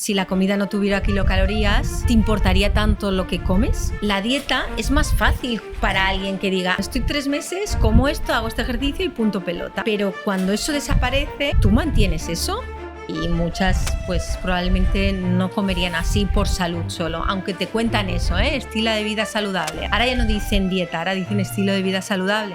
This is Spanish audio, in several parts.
Si la comida no tuviera kilocalorías, ¿te importaría tanto lo que comes? La dieta es más fácil para alguien que diga, estoy 3 meses, como esto, hago este ejercicio y punto pelota. Pero cuando eso desaparece, ¿tú mantienes eso? Y muchas pues probablemente no comerían así por salud solo, aunque te cuentan eso, estilo de vida saludable. Ahora ya no dicen dieta, ahora dicen estilo de vida saludable,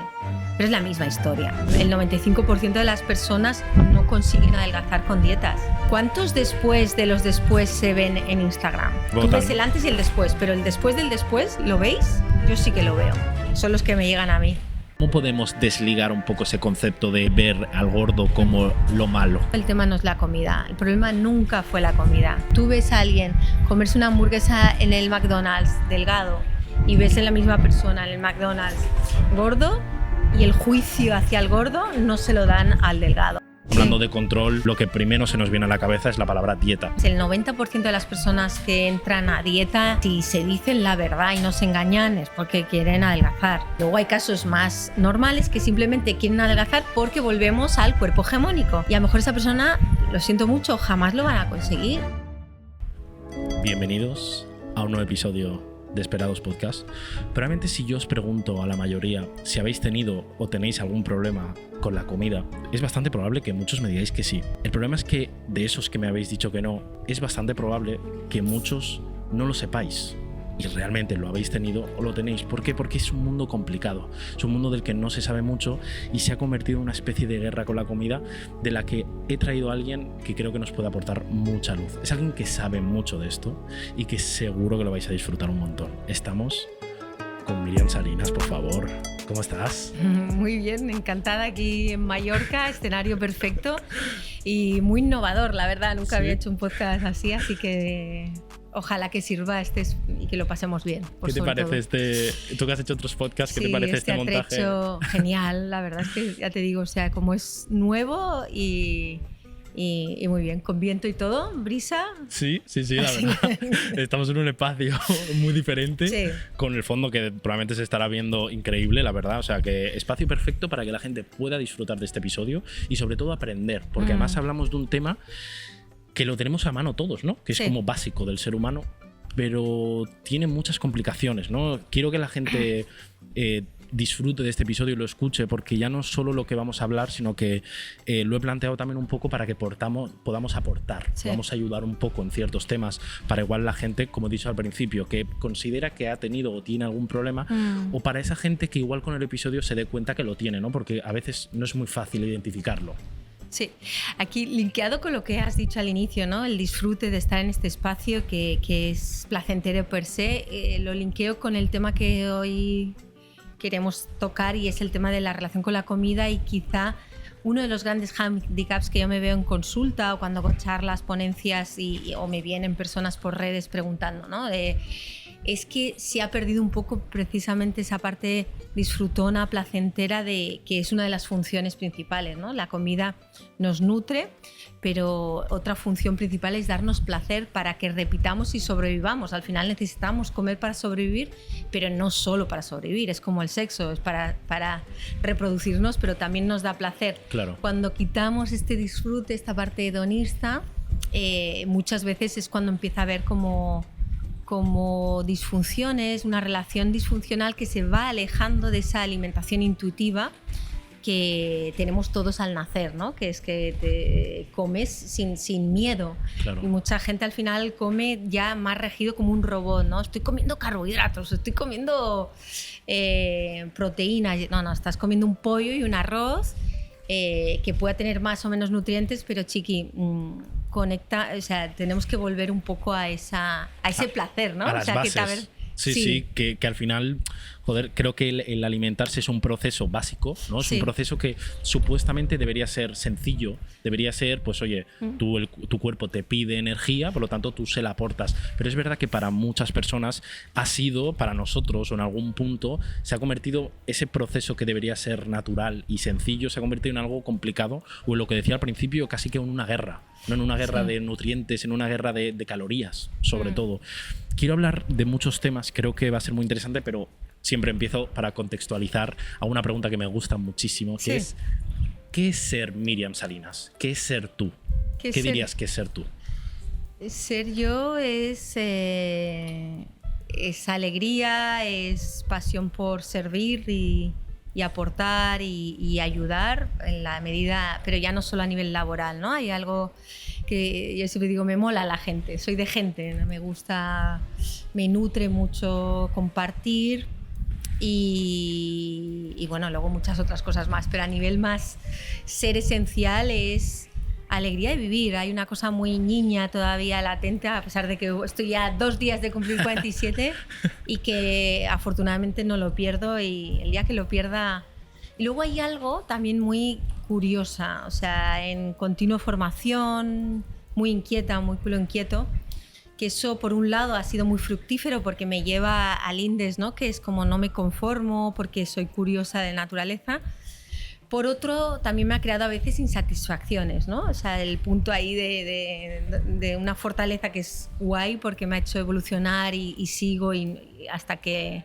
pero es la misma historia. El 95% de las personas no consiguen adelgazar con dietas. ¿Cuántos después de los después se ven en Instagram? Tú ves el antes y el después, pero el después del después, ¿lo veis? Yo sí que lo veo, son los que me llegan a mí. ¿Cómo podemos desligar un poco ese concepto de ver al gordo como lo malo? El tema no es la comida, el problema nunca fue la comida. Tú ves a alguien comerse una hamburguesa en el McDonald's delgado y ves en la misma persona en el McDonald's gordo y el juicio hacia el gordo no se lo dan al delgado. Hablando de control, lo que primero se nos viene a la cabeza es la palabra dieta. El 90% de las personas que entran a dieta, si se dicen la verdad y no se engañan, es porque quieren adelgazar. Luego hay casos más normales que simplemente quieren adelgazar porque volvemos al cuerpo hegemónico. Y a lo mejor esa persona, lo siento mucho, jamás lo van a conseguir. Bienvenidos a un nuevo episodio de Esperados Podcast. Probablemente si yo os pregunto a la mayoría si habéis tenido o tenéis algún problema con la comida, es bastante probable que muchos me digáis que sí. El problema es que de esos que me habéis dicho que no, es bastante probable que muchos no lo sepáis. Y realmente lo habéis tenido o lo tenéis. ¿Por qué? Porque es un mundo complicado. Es un mundo del que no se sabe mucho y se ha convertido en una especie de guerra con la comida de la que he traído a alguien que creo que nos puede aportar mucha luz. Es alguien que sabe mucho de esto y que seguro que lo vais a disfrutar un montón. Estamos con Miriam Salinas, por favor. ¿Cómo estás? Muy bien, encantada aquí en Mallorca, escenario perfecto y muy innovador, la verdad. Nunca había hecho un podcast así que... Ojalá que sirva y que lo pasemos bien. ¿Qué te parece tú que has hecho otros podcasts, qué te parece este montaje? Hecho genial, la verdad es que ya te digo, o sea, como es nuevo y muy bien, con viento y todo, brisa. Sí, la verdad. Estamos en un espacio muy diferente, con el fondo que probablemente se estará viendo increíble, la verdad. O sea, que espacio perfecto para que la gente pueda disfrutar de este episodio y sobre todo aprender, porque además hablamos de un tema que lo tenemos a mano todos, ¿no? Que es como básico del ser humano, pero tiene muchas complicaciones, ¿no? Quiero que la gente disfrute de este episodio y lo escuche, porque ya no es solo lo que vamos a hablar, sino que lo he planteado también un poco para que podamos aportar, podamos ayudar un poco en ciertos temas, para igual la gente, como he dicho al principio, que considera que ha tenido o tiene algún problema, o para esa gente que igual con el episodio se dé cuenta que lo tiene, ¿no? Porque a veces no es muy fácil identificarlo. Sí, aquí linkeado con lo que has dicho al inicio, ¿no? El disfrute de estar en este espacio que es placentero per se, lo linkeo con el tema que hoy queremos tocar y es el tema de la relación con la comida y quizá uno de los grandes handicaps que yo me veo en consulta o cuando hago charlas, ponencias o me vienen personas por redes preguntando, ¿no? Es que se ha perdido un poco precisamente esa parte disfrutona, placentera, que es una de las funciones principales, ¿no? La comida nos nutre, pero otra función principal es darnos placer para que repitamos y sobrevivamos. Al final necesitamos comer para sobrevivir, pero no solo para sobrevivir, es como el sexo, es para reproducirnos, pero también nos da placer. Claro. Cuando quitamos este disfrute, esta parte hedonista, muchas veces es cuando empieza a haber como disfunciones, una relación disfuncional que se va alejando de esa alimentación intuitiva que tenemos todos al nacer, ¿no? Que es que te comes sin miedo. Claro. Y mucha gente al final come ya más regido como un robot, ¿no? Estoy comiendo carbohidratos, estoy comiendo proteínas. No, estás comiendo un pollo y un arroz que pueda tener más o menos nutrientes, pero chiqui... conecta, o sea, tenemos que volver un poco a ese placer, ¿no? A las bases. Sí, que al final, joder, creo que el alimentarse es un proceso básico, ¿no? Es un proceso que supuestamente debería ser sencillo, debería ser, pues oye, tu cuerpo te pide energía, por lo tanto tú se la aportas. Pero es verdad que para muchas personas ha sido, para nosotros, o en algún punto, se ha convertido ese proceso que debería ser natural y sencillo, se ha convertido en algo complicado, o en lo que decía al principio, casi que en una guerra. No en una guerra de nutrientes, en una guerra de calorías, sobre todo. Quiero hablar de muchos temas, creo que va a ser muy interesante, pero siempre empiezo para contextualizar a una pregunta que me gusta muchísimo, que es ¿qué es ser Miriam Salinas? ¿Qué es ser tú? ¿Qué dirías que es ser tú? Ser yo es alegría, es pasión por servir y aportar y ayudar en la medida, pero ya no solo a nivel laboral, ¿no? Hay algo que yo siempre digo, me mola la gente, soy de gente, ¿no? Me gusta, me nutre mucho compartir y bueno, luego muchas otras cosas más, pero a nivel más ser esencial es alegría de vivir. Hay una cosa muy niña todavía latente, a pesar de que estoy ya 2 días de cumplir 47 y que afortunadamente no lo pierdo, y el día que lo pierda... Y luego hay algo también muy curiosa, o sea, en continua formación, muy inquieta, muy culo inquieto, que eso por un lado ha sido muy fructífero porque me lleva al INDES, ¿no? Que es como no me conformo porque soy curiosa de naturaleza. Por otro, también me ha creado a veces insatisfacciones, ¿no? O sea, el punto ahí de una fortaleza que es guay porque me ha hecho evolucionar y sigo hasta que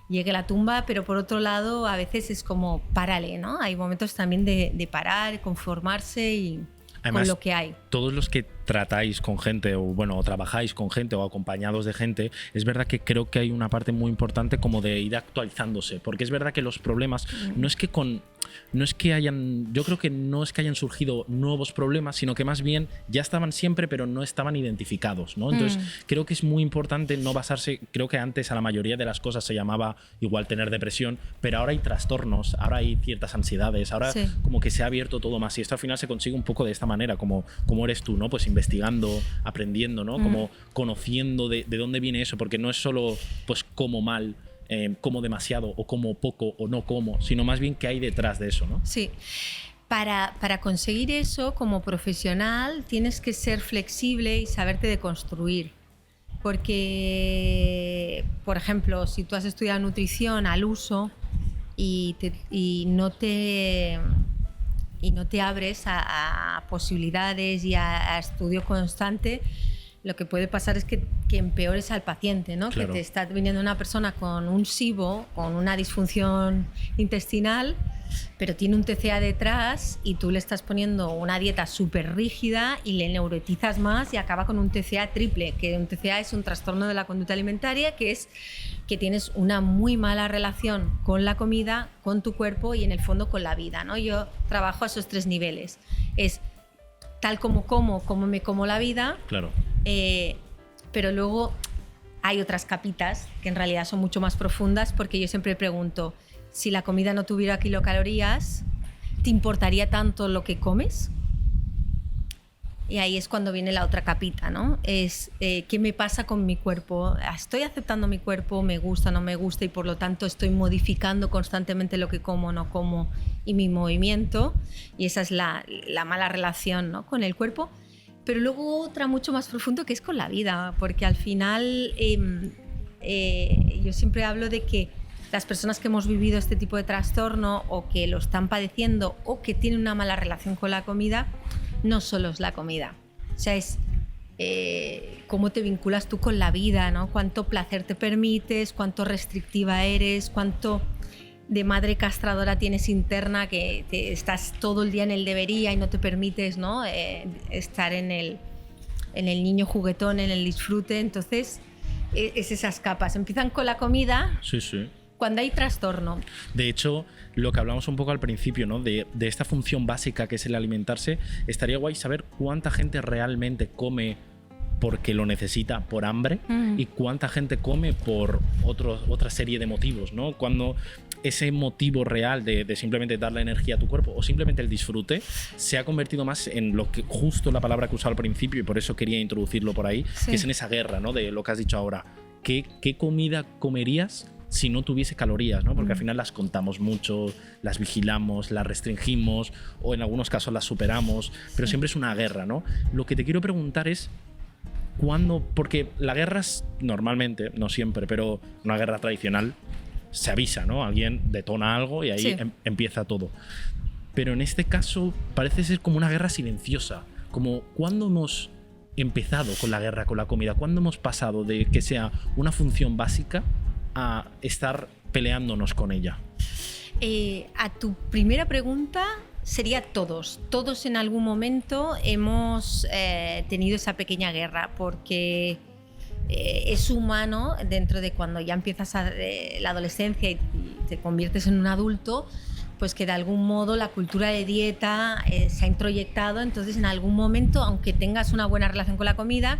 llegue la tumba, pero por otro lado, a veces es como párale, ¿no? Hay momentos también de parar, conformarse y además, con lo que hay. Todos los que tratáis con gente o trabajáis con gente o acompañados de gente, es verdad que creo que hay una parte muy importante como de ir actualizándose, porque es verdad que los problemas yo creo que no es que hayan surgido nuevos problemas, sino que más bien ya estaban siempre, pero no estaban identificados, ¿no? Entonces creo que es muy importante no basarse, creo que antes a la mayoría de las cosas se llamaba igual tener depresión, pero ahora hay trastornos, ahora hay ciertas ansiedades, ahora como que se ha abierto todo más, y esto al final se consigue un poco de esta manera, como eres tú, ¿no? Pues investigando, aprendiendo, ¿no? Como conociendo de dónde viene eso, porque no es solo pues como mal, como demasiado o como poco o no como, sino más bien qué hay detrás de eso, ¿no? Sí. Para conseguir eso como profesional tienes que ser flexible y saberte deconstruir. Porque, por ejemplo, si tú has estudiado nutrición al uso y no te abres a posibilidades y a estudio constante, lo que puede pasar es que empeores al paciente, ¿no? Claro. Que te está viniendo una persona con un SIBO, con una disfunción intestinal, pero tiene un TCA detrás y tú le estás poniendo una dieta súper rígida y le neuretizas más y acaba con un TCA triple, que un TCA es un trastorno de la conducta alimentaria, que es que tienes una muy mala relación con la comida, con tu cuerpo y en el fondo con la vida, ¿no? Yo trabajo a esos 3 niveles. Es tal como me como la vida. Claro. Pero luego hay otras capitas que en realidad son mucho más profundas, porque yo siempre pregunto, si la comida no tuviera kilocalorías, ¿te importaría tanto lo que comes? Y ahí es cuando viene la otra capita, ¿no? Es ¿qué me pasa con mi cuerpo? ¿Estoy aceptando mi cuerpo? ¿Me gusta, no me gusta? Y por lo tanto estoy modificando constantemente lo que como, no como y mi movimiento. Y esa es la mala relación, ¿no? Con el cuerpo. Pero luego otra mucho más profunda, que es con la vida, porque al final yo siempre hablo de que las personas que hemos vivido este tipo de trastorno o que lo están padeciendo o que tienen una mala relación con la comida, no solo es la comida, o sea, es cómo te vinculas tú con la vida, ¿no? Cuánto placer te permites, cuánto restrictiva eres, cuánto de madre castradora tienes interna, que estás todo el día en el debería y no te permites, ¿no? Estar en el niño juguetón, en el disfrute. Entonces, es esas capas. Empiezan con la comida. Sí, sí. Cuando hay trastorno. De hecho, lo que hablamos un poco al principio, ¿no? De esta función básica que es el alimentarse, estaría guay saber cuánta gente realmente come porque lo necesita por hambre y cuánta gente come por otra serie de motivos, ¿no? Cuando ese motivo real de simplemente darle energía a tu cuerpo o simplemente el disfrute se ha convertido más en lo que justo la palabra que usaba al principio, y por eso quería introducirlo por ahí, que es en esa guerra, ¿no? De lo que has dicho ahora. ¿Qué comida comerías si no tuviese calorías, ¿no? Porque al final las contamos mucho, las vigilamos, las restringimos o en algunos casos las superamos, pero siempre es una guerra, ¿no? Lo que te quiero preguntar es porque la guerra es normalmente, no siempre, pero una guerra tradicional se avisa, ¿no? Alguien detona algo y ahí empieza todo. Pero en este caso parece ser como una guerra silenciosa, como cuando hemos empezado con la guerra con la comida, cuando hemos pasado de que sea una función básica a estar peleándonos con ella. A tu primera pregunta, sería todos. Todos en algún momento hemos tenido esa pequeña guerra, porque es humano dentro de cuando ya empiezas la adolescencia y te conviertes en un adulto, pues que de algún modo la cultura de dieta se ha introyectado. Entonces en algún momento, aunque tengas una buena relación con la comida,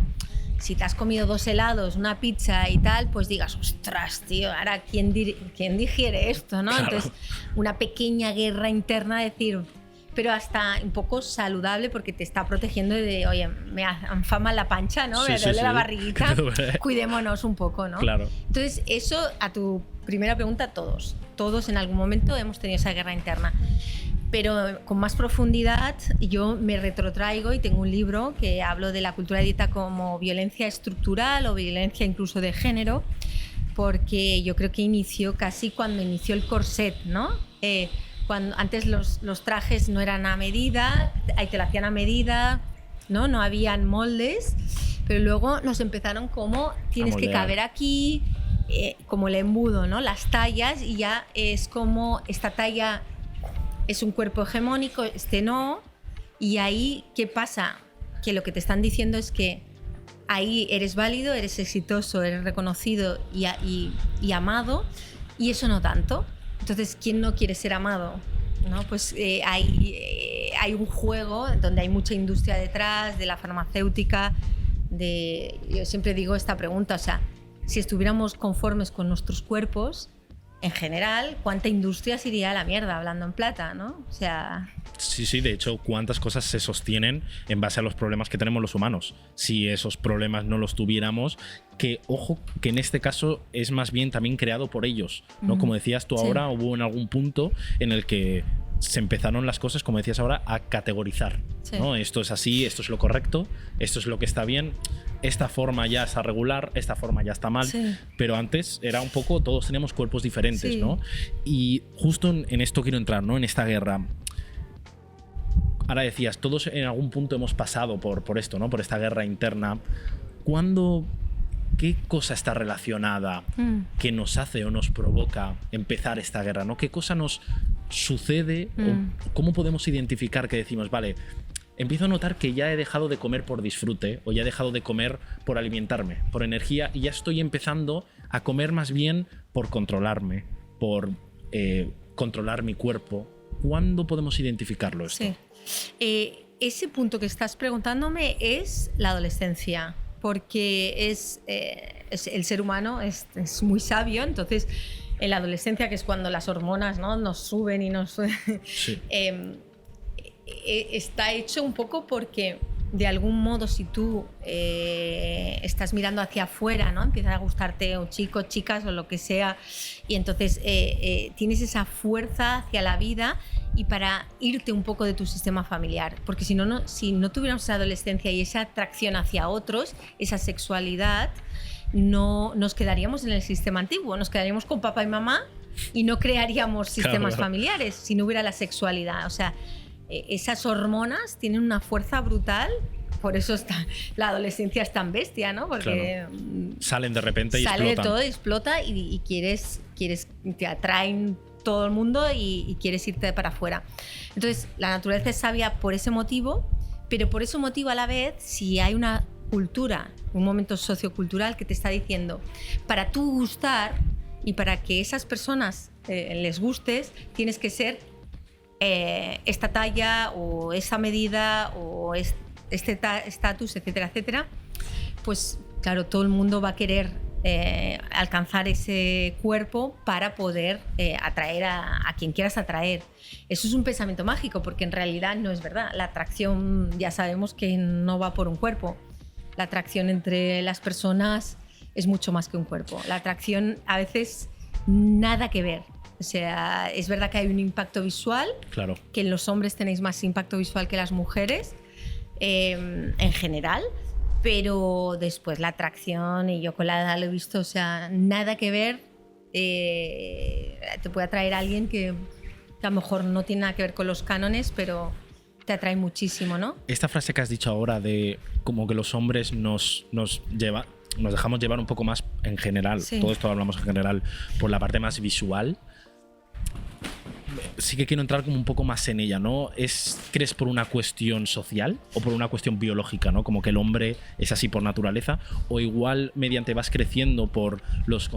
si te has comido 2 helados, una pizza y tal, pues digas, ostras, tío, ahora ¿quién digiere esto, ¿no? Claro. Entonces una pequeña guerra interna de decir, pero hasta un poco saludable, porque te está protegiendo de, oye, me enfama la pancha, ¿no? Me duele la barriguita, cuidémonos un poco, ¿no? Claro. Entonces eso, a tu primera pregunta, todos en algún momento hemos tenido esa guerra interna. Pero con más profundidad, yo me retrotraigo y tengo un libro que hablo de la cultura de dieta como violencia estructural o violencia incluso de género, porque yo creo que inició casi cuando inició el corset, ¿no? Cuando antes los trajes no eran a medida, ahí te lo hacían a medida, no habían moldes, pero luego nos empezaron como tienes que caber aquí, como el embudo, ¿no? Las tallas, y ya es como esta talla es un cuerpo hegemónico, este no, y ahí ¿qué pasa? Que lo que te están diciendo es que ahí eres válido, eres exitoso, eres reconocido y amado, y eso no tanto. Entonces, ¿quién no quiere ser amado? ¿No? Pues hay un juego donde hay mucha industria detrás, de la farmacéutica, yo siempre digo esta pregunta, o sea, si estuviéramos conformes con nuestros cuerpos, en general, ¿cuánta industria se iría a la mierda, hablando en plata, ¿no? O sea... Sí, de hecho, ¿cuántas cosas se sostienen en base a los problemas que tenemos los humanos? Si esos problemas no los tuviéramos, que, ojo, que en este caso es más bien también creado por ellos, ¿no? Como decías tú ahora, hubo en algún punto en el que se empezaron las cosas, como decías ahora, a categorizar, ¿no? Esto es así, esto es lo correcto, esto es lo que está bien, esta forma ya está regular, esta forma ya está mal, pero antes era un poco, todos teníamos cuerpos diferentes, ¿no? Y justo en esto quiero entrar, ¿no? En esta guerra. Ahora decías, todos en algún punto hemos pasado por esto, ¿no? Por esta guerra interna. ¿Qué cosa está relacionada que nos hace o nos provoca empezar esta guerra, ¿no? ¿Qué cosa nos sucede o cómo podemos identificar que decimos, vale, empiezo a notar que ya he dejado de comer por disfrute o ya he dejado de comer por alimentarme, por energía, y ya estoy empezando a comer más bien por controlarme, por controlar mi cuerpo? ¿Cuándo podemos identificarlo esto? Sí. Ese punto que estás preguntándome es la adolescencia, porque el ser humano es muy sabio. Entonces en la adolescencia, que es cuando las hormonas, ¿no?, nos suben y nos... está hecho un poco porque de algún modo, si tú estás mirando hacia afuera, ¿no?, empiezan a gustarte o chicos, chicas o lo que sea, y entonces tienes esa fuerza hacia la vida y para irte un poco de tu sistema familiar, porque si no tuviéramos esa adolescencia y esa atracción hacia otros, esa sexualidad, no nos quedaríamos en el sistema antiguo, nos quedaríamos con papá y mamá y no crearíamos sistemas familiares si no hubiera la sexualidad. O sea, esas hormonas tienen una fuerza brutal, por eso la adolescencia es tan bestia, ¿no? Porque salen de repente y sale explotan. De todo, explota y te atraen todo el mundo y quieres irte para afuera. Entonces la naturaleza es sabia por ese motivo, pero por ese motivo a la vez, si hay una cultura, un momento sociocultural que te está diciendo, para tú gustar y para que esas personas les gustes, tienes que ser esta talla o esa medida o este estatus, etcétera, etcétera, pues claro, todo el mundo va a querer alcanzar ese cuerpo para poder atraer a quien quieras atraer. Eso es un pensamiento mágico, porque en realidad no es verdad. La atracción ya sabemos que no va por un cuerpo. La atracción entre las personas es mucho más que un cuerpo. La atracción a veces nada que ver. O sea, es verdad que hay un impacto visual, claro, que en los hombres tenéis más impacto visual que las mujeres en general, pero después la atracción, y yo con la edad lo he visto, o sea, nada que ver. Te puede atraer a alguien que a lo mejor no tiene nada que ver con los cánones, pero te atrae muchísimo, ¿no? Esta frase que has dicho ahora de como que los hombres nos dejamos llevar un poco más en general, todo esto hablamos en general, por la parte más visual. sí que quiero entrar como un poco más en ella, ¿no? ¿Crees por una cuestión social o por una cuestión biológica, ¿no? Como que el hombre es así por naturaleza, o igual mediante vas creciendo por los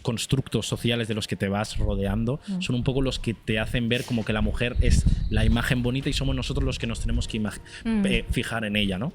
constructos sociales de los que te vas rodeando, son un poco los que te hacen ver como que la mujer es la imagen bonita y somos nosotros los que nos tenemos que fijar en ella, ¿no?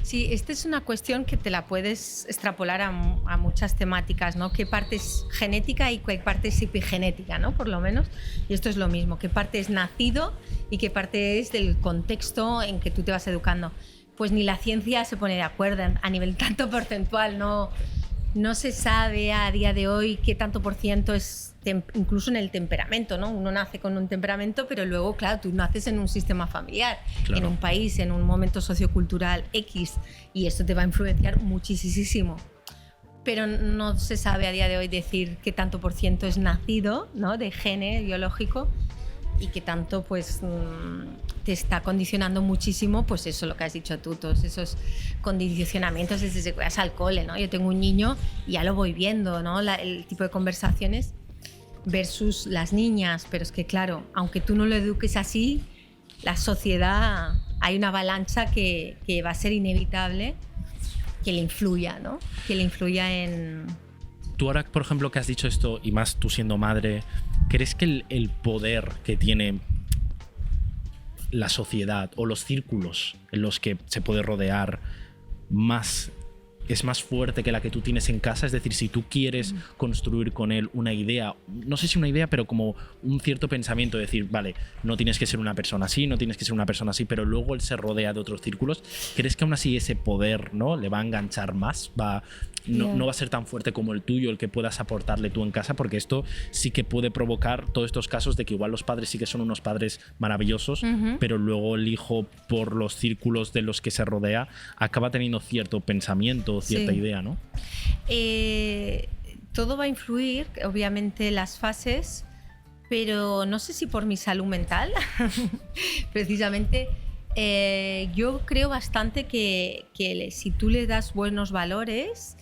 Sí, esta es una cuestión que te la puedes extrapolar a muchas temáticas, ¿no? ¿Qué parte es genética y qué parte es epigenética, ¿no? Por lo menos. Y esto es lo mismo, qué parte es nacido y qué parte es del contexto en que tú te vas educando. Pues ni la ciencia se pone de acuerdo a nivel tanto porcentual, no se sabe a día de hoy qué tanto por ciento es incluso en el temperamento, ¿no? Uno nace con un temperamento, pero luego, claro, tú naces en un sistema familiar, claro, en un país, en un momento sociocultural X, y esto te va a influenciar muchísimo. Pero no se sabe a día de hoy decir qué tanto por ciento es nacido, ¿no? De gene biológico, y qué tanto pues te está condicionando muchísimo, pues eso, lo que has dicho tú, todos esos condicionamientos desde que vas al cole, ¿no? Yo tengo un niño y ya lo voy viendo, ¿no? El tipo de conversaciones versus las niñas, pero es que claro, aunque tú no lo eduques así, la sociedad, hay una avalancha que va a ser inevitable que le influya, ¿no? Que le influya en... Tú ahora, por ejemplo, que has dicho esto, y más tú siendo madre, ¿crees que el poder que tiene la sociedad o los círculos en los que se puede rodear es más fuerte que la que tú tienes en casa? Es decir, si tú quieres construir con él una idea, no sé si una idea, pero como un cierto pensamiento, de decir, vale, no tienes que ser una persona así, no tienes que ser una persona así, pero luego él se rodea de otros círculos, ¿crees que aún así ese poder, ¿no?, le va a enganchar más? No va a ser tan fuerte como el tuyo, el que puedas aportarle tú en casa, porque esto sí que puede provocar todos estos casos de que igual los padres sí que son unos padres maravillosos, pero luego el hijo, por los círculos de los que se rodea, acaba teniendo cierto pensamiento, cierta idea, ¿no? Todo va a influir, obviamente, las fases, pero no sé si por mi salud mental, precisamente. Yo creo bastante que si tú le das buenos valores,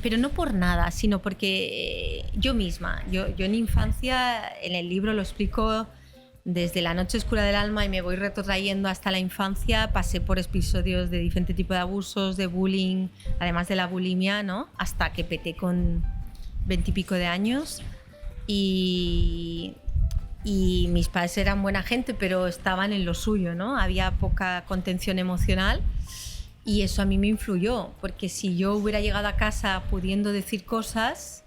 pero no por nada, sino porque yo misma, yo en infancia, en el libro lo explico, desde la noche oscura del alma y me voy retrotrayendo hasta la infancia, pasé por episodios de diferente tipo de abusos, de bullying, además de la bulimia, ¿no? Hasta que peté con 20 y pico de años y mis padres eran buena gente, pero estaban en lo suyo, ¿no? Había poca contención emocional y eso a mí me influyó, porque si yo hubiera llegado a casa pudiendo decir cosas,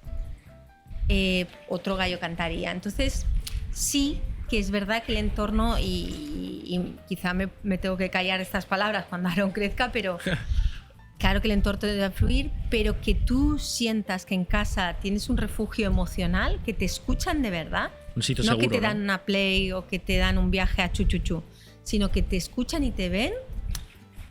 otro gallo cantaría. Entonces, sí que es verdad que el entorno, y quizá me tengo que callar estas palabras cuando Aaron crezca, pero claro que el entorno debe influir, pero que tú sientas que en casa tienes un refugio emocional, que te escuchan de verdad. Un sitio no seguro, que te dan una play o que te dan un viaje a chuchuchu, sino que te escuchan y te ven,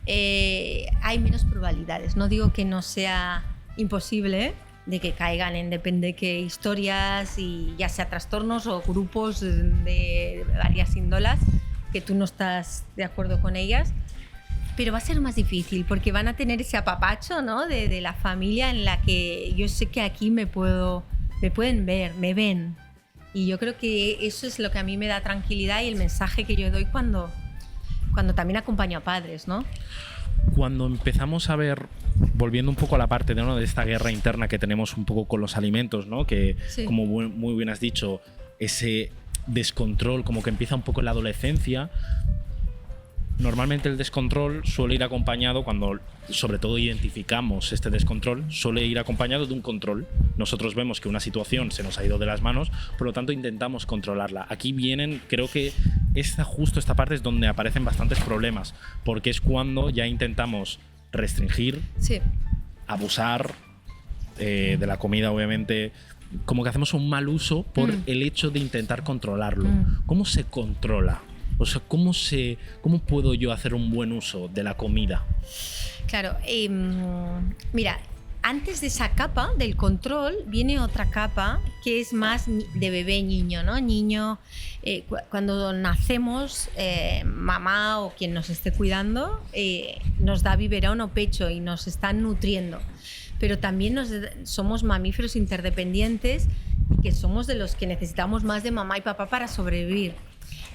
hay menos probabilidades. No digo que no sea imposible de que caigan en depende qué historias, y ya sea trastornos o grupos de varias índolas que tú no estás de acuerdo con ellas, pero va a ser más difícil porque van a tener ese apapacho, ¿no?, de la familia, en la que yo sé que aquí me pueden ver, me ven. Y yo creo que eso es lo que a mí me da tranquilidad y el mensaje que yo doy cuando también acompaño a padres, ¿no? Cuando empezamos a ver, volviendo un poco a la parte de esta guerra interna que tenemos un poco con los alimentos, ¿no?, que como muy bien has dicho, ese descontrol como que empieza un poco en la adolescencia. Normalmente el descontrol suele ir acompañado, cuando sobre todo identificamos este descontrol, suele ir acompañado de un control. Nosotros vemos que una situación se nos ha ido de las manos, por lo tanto intentamos controlarla. Aquí creo que justo esta parte es donde aparecen bastantes problemas, porque es cuando ya intentamos restringir, abusar de la comida, obviamente, como que hacemos un mal uso por el hecho de intentar controlarlo. ¿Cómo se controla? O sea, ¿cómo puedo yo hacer un buen uso de la comida? Claro, mira, antes de esa capa del control viene otra capa que es más de bebé niño, ¿no? Niño, cuando nacemos, mamá o quien nos esté cuidando nos da biberón o pecho y nos están nutriendo. Pero también somos mamíferos interdependientes y que somos de los que necesitamos más de mamá y papá para sobrevivir.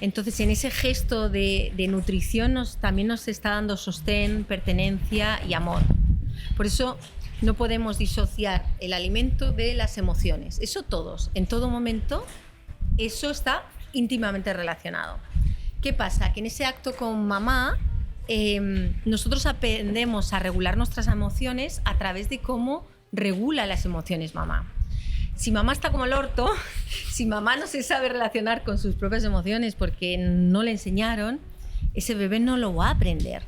Entonces, en ese gesto de nutrición también nos está dando sostén, pertenencia y amor. Por eso no podemos disociar el alimento de las emociones. Eso todos, en todo momento, eso está íntimamente relacionado. ¿Qué pasa? Que en ese acto con mamá, nosotros aprendemos a regular nuestras emociones a través de cómo regula las emociones mamá. Si mamá está como el orto, si mamá no se sabe relacionar con sus propias emociones porque no le enseñaron, ese bebé no lo va a aprender.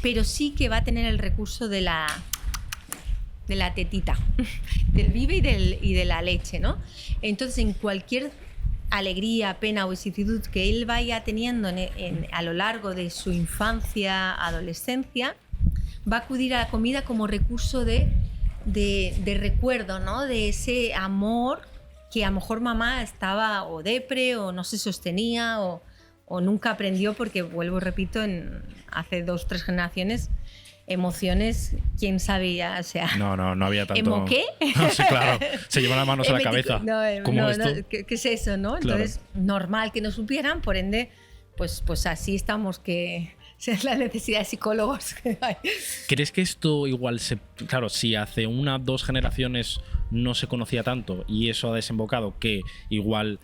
Pero sí que va a tener el recurso de la tetita, del bibe y de la leche, ¿no? Entonces, en cualquier alegría, pena o vicisitud que él vaya teniendo a lo largo de su infancia, adolescencia, va a acudir a la comida como recurso de recuerdo, ¿no? De ese amor que a lo mejor mamá estaba o depre o no se sostenía o nunca aprendió, porque vuelvo y repito, hace 2 o 3 generaciones emociones, quién sabía, o sea... No había tanto... ¿Emo qué? Sí, claro, se llevan las manos a la cabeza. ¿Cómo esto? ¿Qué es eso, no? Entonces, claro, normal que no supieran, por ende, pues así estamos, que es la necesidad de psicólogos que hay. ¿Crees que esto igual claro, si hace 1 o 2 generaciones no se conocía tanto y eso ha desembocado que igual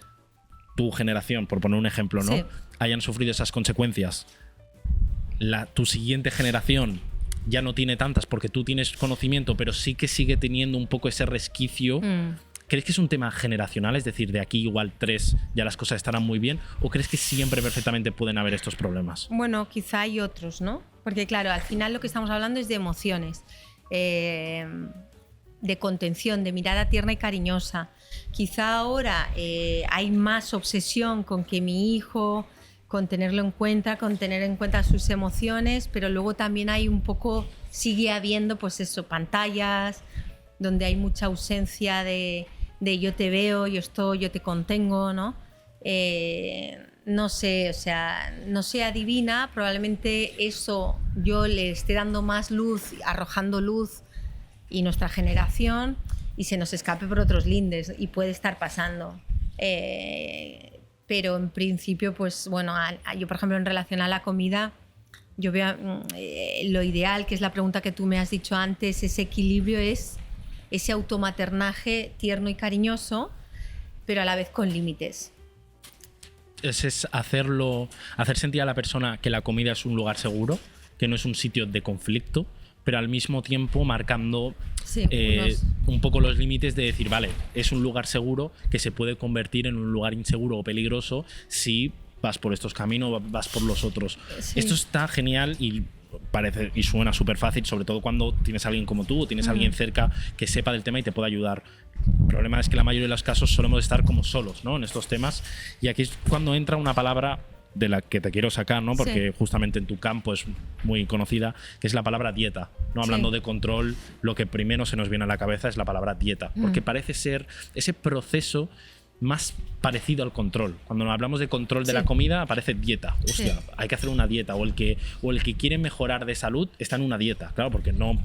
tu generación, por poner un ejemplo, ¿no? Sí. Hayan sufrido esas consecuencias, tu siguiente generación ya no tiene tantas porque tú tienes conocimiento, pero sí que sigue teniendo un poco ese resquicio? ¿Crees que es un tema generacional? Es decir, de aquí igual 3 ya las cosas estarán muy bien, ¿o crees que siempre perfectamente pueden haber estos problemas? Bueno, quizá hay otros, ¿no? Porque claro, al final lo que estamos hablando es de emociones, de contención, de mirada tierna y cariñosa. Quizá ahora hay más obsesión con que mi hijo, con tenerlo en cuenta, con tener en cuenta sus emociones, pero luego también hay un poco, sigue habiendo pues eso, pantallas donde hay mucha ausencia de yo te veo, yo estoy, yo te contengo, ¿no? No sé, o sea, no se adivina, probablemente eso yo le esté dando más luz, arrojando luz, y nuestra generación, y se nos escape por otros lindes, y puede estar pasando. Pero en principio, pues bueno, yo por ejemplo en relación a la comida, yo veo lo ideal, que es la pregunta que tú me has dicho antes, ese equilibrio es ese automaternaje tierno y cariñoso, pero a la vez con límites. Es hacer sentir a la persona que la comida es un lugar seguro, que no es un sitio de conflicto, pero al mismo tiempo marcando un poco los límites de decir, vale, es un lugar seguro que se puede convertir en un lugar inseguro o peligroso si vas por estos caminos, vas por los otros. Sí. Esto está genial y parece y suena súper fácil, sobre todo cuando tienes a alguien como tú o tienes a alguien cerca que sepa del tema y te pueda ayudar. El problema es que la mayoría de los casos solemos estar como solos, ¿no? En estos temas, y aquí es cuando entra una palabra de la que te quiero sacar, ¿no? Porque justamente en tu campo es muy conocida, que es la palabra dieta, ¿no? Hablando de control, lo que primero se nos viene a la cabeza es la palabra dieta, porque parece ser ese proceso más parecido al control. Cuando hablamos de control de la comida aparece dieta. Hostia, hay que hacer una dieta, o el que quiere mejorar de salud está en una dieta, claro, porque no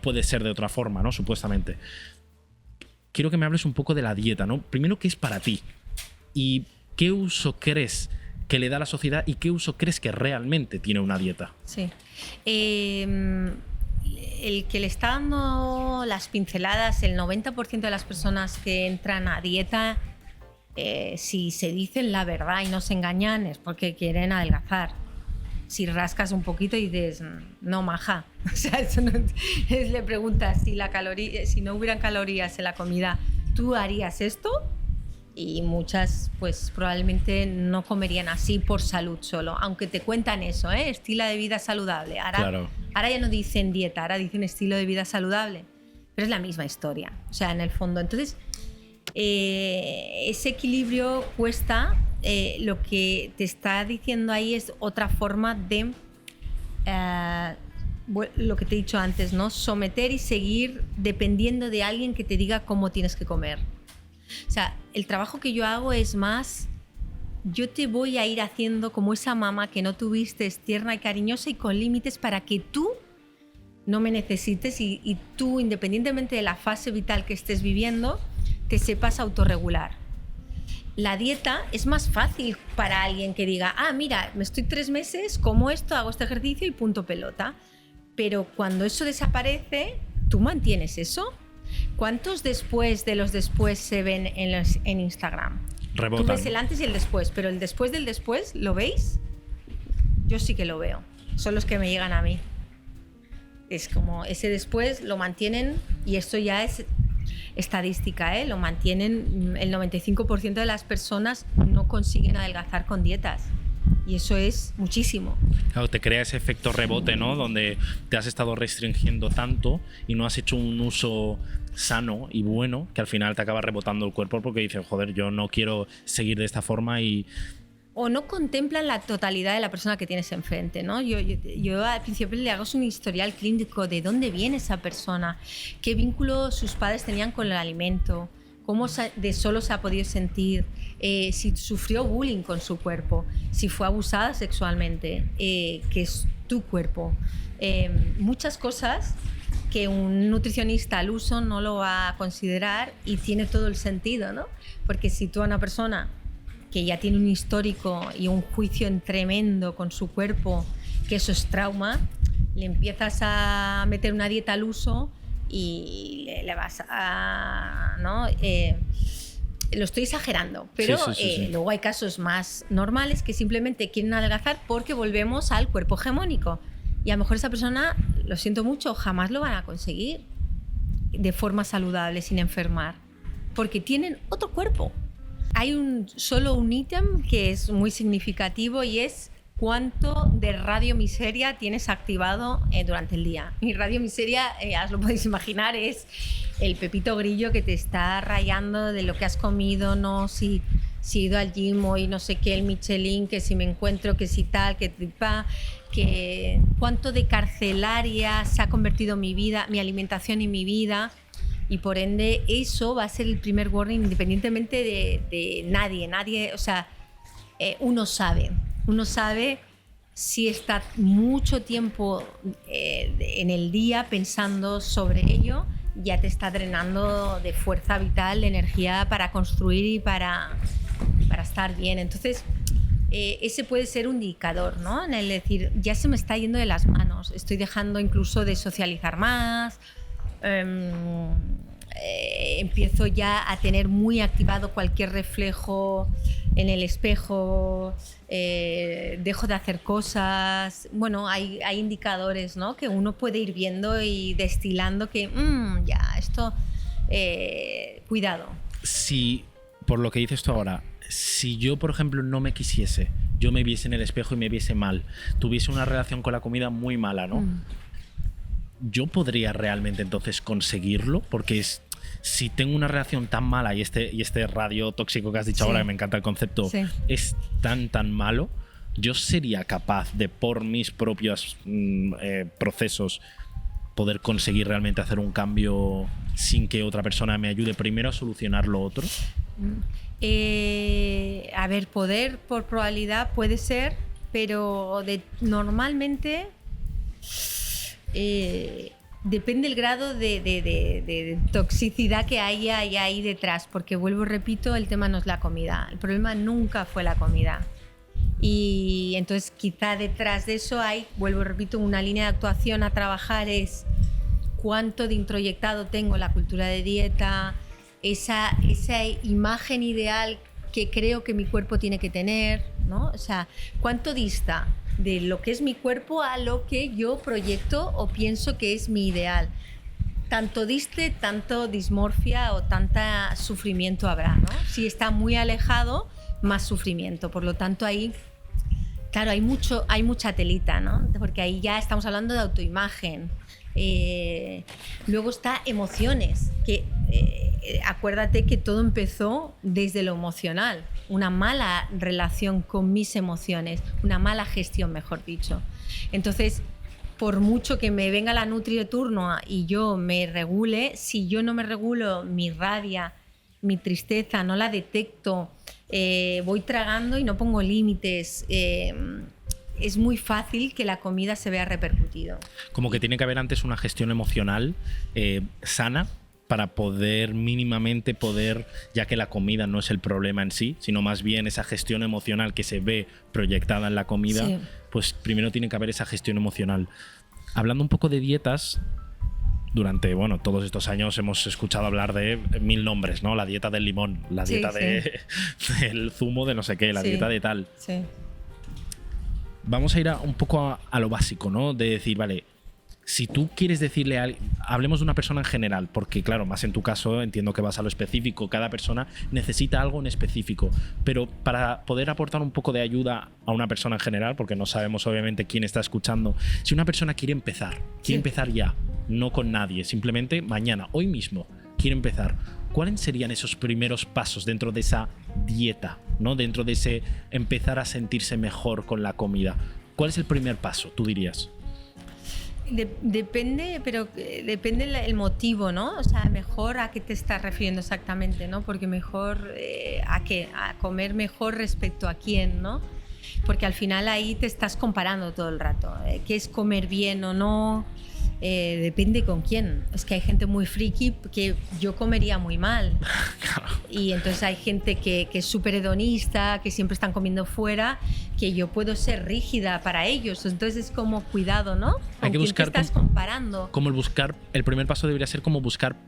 puede ser de otra forma, ¿no? Supuestamente. Quiero que me hables un poco de la dieta, ¿no? Primero, ¿qué es para ti? ¿Y qué uso crees que le da a la sociedad y qué uso crees que realmente tiene una dieta? Sí. El que le está dando las pinceladas, el 90% de las personas que entran a dieta, si se dicen la verdad y no se engañan, es porque quieren adelgazar. Si rascas un poquito y dices, no, maja. O sea, eso no, le preguntas si no hubieran calorías en la comida, ¿tú harías esto? Y muchas pues probablemente no comerían así por salud solo, aunque te cuentan eso, estilo de vida saludable. Ahora ya no dicen dieta, ahora dicen estilo de vida saludable, pero es la misma historia, o sea, en el fondo. Entonces, ese equilibrio cuesta. Lo que te está diciendo ahí es otra forma de lo que te he dicho antes, ¿no? Someter y seguir dependiendo de alguien que te diga cómo tienes que comer. O sea, el trabajo que yo hago es más, yo te voy a ir haciendo como esa mamá que no tuviste, es tierna y cariñosa y con límites para que tú no me necesites y tú, independientemente de la fase vital que estés viviendo, te sepas autorregular. La dieta es más fácil para alguien que diga, mira, me estoy 3 meses, como esto, hago este ejercicio y punto pelota. Pero cuando eso desaparece, ¿tú mantienes eso? ¿Cuántos después de los después se ven en Instagram? Rebotan. Tú ves el antes y el después, pero el después del después, ¿lo veis? Yo sí que lo veo. Son los que me llegan a mí. Es como ese después lo mantienen, y esto ya es estadística, lo mantienen. El 95% de las personas no consiguen adelgazar con dietas. Y eso es muchísimo. Claro, te crea ese efecto rebote, ¿no? Donde te has estado restringiendo tanto y no has hecho un uso sano y bueno, que al final te acaba rebotando el cuerpo porque dices, joder, yo no quiero seguir de esta forma y... O no contemplan la totalidad de la persona que tienes enfrente, ¿no? Yo al principio le hago un historial clínico de dónde viene esa persona, qué vínculo sus padres tenían con el alimento, cómo de solo se ha podido sentir, si sufrió bullying con su cuerpo, si fue abusada sexualmente, que es tu cuerpo. Muchas cosas que un nutricionista al uso no lo va a considerar, y tiene todo el sentido, ¿no? Porque si tú a una persona que ya tiene un histórico y un juicio tremendo con su cuerpo, que eso es trauma, le empiezas a meter una dieta al uso y le vas a... ¿no? Lo estoy exagerando, pero sí. Luego hay casos más normales que simplemente quieren adelgazar porque volvemos al cuerpo hegemónico. Y a lo mejor esa persona, lo siento mucho, jamás lo van a conseguir de forma saludable, sin enfermar, porque tienen otro cuerpo. Hay solo un ítem que es muy significativo, y es cuánto de radio miseria tienes activado durante el día. Mi radio miseria, ya os lo podéis imaginar, es el pepito grillo que te está rayando de lo que has comido, ¿no? Si he ido al gym hoy, no sé qué, el Michelin, que si me encuentro, que si tal, que tripa, que cuánto de carcelaria se ha convertido mi vida, mi alimentación y mi vida. Y por ende eso va a ser el primer warning, independientemente de nadie, o sea, uno sabe si está mucho tiempo en el día pensando sobre ello, ya te está drenando de fuerza vital, de energía para construir y para estar bien. Entonces ese puede ser un indicador, ¿no? En el decir, ya se me está yendo de las manos, estoy dejando incluso de socializar más, empiezo ya a tener muy activado cualquier reflejo en el espejo, dejo de hacer cosas. Bueno, hay indicadores, ¿no? Que uno puede ir viendo y destilando que ya, esto, cuidado. Si, por lo que dices tú ahora, si yo, por ejemplo, no me quisiese, yo me viese en el espejo y me viese mal, tuviese una relación con la comida muy mala, ¿no? Yo podría realmente entonces conseguirlo, porque si tengo una relación tan mala y este radio tóxico que has dicho ahora, que me encanta el concepto, es tan malo, yo sería capaz de, por mis propios procesos, poder conseguir realmente hacer un cambio sin que otra persona me ayude primero a solucionar lo otro. A ver, poder por probabilidad puede ser, pero normalmente depende el grado de toxicidad que haya ahí detrás, porque vuelvo, repito, el tema no es la comida, el problema nunca fue la comida, y entonces quizá detrás de eso hay, vuelvo, repito, una línea de actuación a trabajar, es cuánto de introyectado tengo la cultura de dieta, esa imagen ideal que creo que mi cuerpo tiene que tener, ¿no? O sea, cuánto dista de lo que es mi cuerpo a lo que yo proyecto o pienso que es mi ideal. Tanto diste, tanto dismorfia o tanta sufrimiento habrá, ¿no? Si está muy alejado, más sufrimiento. Por lo tanto, ahí, claro, hay mucha telita, ¿no? Porque ahí ya estamos hablando de autoimagen. Luego está emociones, que acuérdate que todo empezó desde lo emocional, una mala relación con mis emociones, una mala gestión, mejor dicho. Entonces, por mucho que me venga la nutri de turno y yo me regule, si yo no me regulo mi rabia, mi tristeza, no la detecto, voy tragando y no pongo límites, es muy fácil que la comida se vea repercutido. Como que tiene que haber antes una gestión emocional sana para poder mínimamente ya que la comida no es el problema en sí, sino más bien esa gestión emocional que se ve proyectada en la comida, sí. Pues primero tiene que haber esa gestión emocional. Hablando un poco de dietas, durante todos estos años hemos escuchado hablar de 1000 nombres, ¿no? La dieta del limón, la dieta del zumo de no sé qué, la dieta de tal. Sí. Vamos a ir un poco a lo básico, ¿no? De decir, vale, si tú quieres decirle a alguien, hablemos de una persona en general, porque claro, más en tu caso entiendo que vas a lo específico, cada persona necesita algo en específico, pero para poder aportar un poco de ayuda a una persona en general, porque no sabemos obviamente quién está escuchando, si una persona quiere empezar ya, no con nadie, simplemente mañana, hoy mismo, quiere empezar, ¿cuáles serían esos primeros pasos dentro de esa dieta, ¿no? Dentro de ese empezar a sentirse mejor con la comida? ¿Cuál es el primer paso, tú dirías? Depende, pero depende el motivo, ¿no? O sea, mejor a qué te estás refiriendo exactamente, ¿no? Porque mejor a qué, a comer mejor respecto a quién, ¿no? Porque al final ahí te estás comparando todo el rato. ¿Qué es comer bien o no? Depende con quién. Es que hay gente muy friki que yo comería muy mal. Y entonces hay gente que es súper hedonista, que siempre están comiendo fuera, que yo puedo ser rígida para ellos. Entonces es como cuidado, ¿no? Hay que buscar te estás comparando. Como el primer paso debería ser como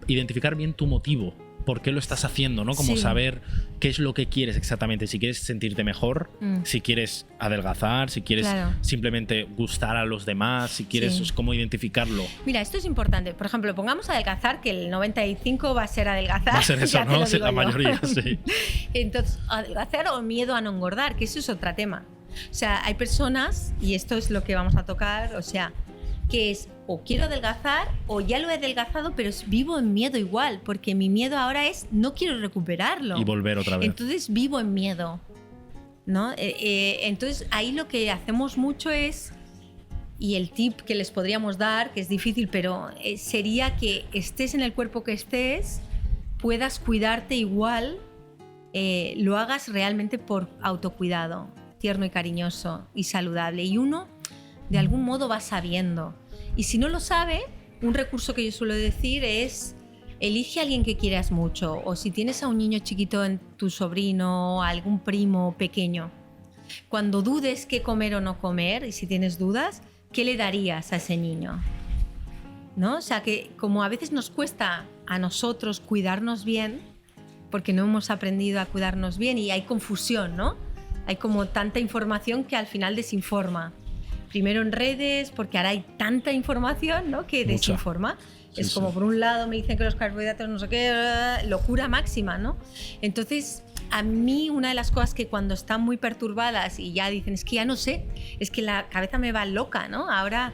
identificar bien tu motivo. ¿Por qué lo estás haciendo? ¿No? Como saber qué es lo que quieres exactamente. Si quieres sentirte mejor, si quieres adelgazar, si quieres simplemente gustar a los demás, si quieres es como identificarlo. Mira, esto es importante. Por ejemplo, pongamos adelgazar, que el 95 va a ser adelgazar. Va a ser eso, ¿no? La mayoría, sí. Entonces, adelgazar o miedo a no engordar, que eso es otro tema. O sea, hay personas, y esto es lo que vamos a tocar, o sea, que es o quiero adelgazar o ya lo he adelgazado, pero vivo en miedo igual, porque mi miedo ahora es no quiero recuperarlo. Y volver otra vez. Entonces vivo en miedo, ¿no? Entonces ahí lo que hacemos mucho es, y el tip que les podríamos dar, que es difícil, pero sería que estés en el cuerpo que estés, puedas cuidarte igual, lo hagas realmente por autocuidado, tierno y cariñoso y saludable. Y uno de algún modo va sabiendo. Y si no lo sabe, un recurso que yo suelo decir es elige a alguien que quieras mucho, o si tienes a un niño chiquito, en tu sobrino, a algún primo pequeño, cuando dudes qué comer o no comer, y si tienes dudas, ¿qué le darías a ese niño? ¿No? O sea, que como a veces nos cuesta a nosotros cuidarnos bien, porque no hemos aprendido a cuidarnos bien y hay confusión, ¿no? Hay como tanta información que al final desinforma. Primero en redes, porque ahora hay tanta información, ¿no? Que desinforma. Sí, es como por un lado me dicen que los carbohidratos no sé qué, locura máxima, ¿no? Entonces, a mí una de las cosas que cuando están muy perturbadas y ya dicen, es que ya no sé, es que la cabeza me va loca, ¿no? Ahora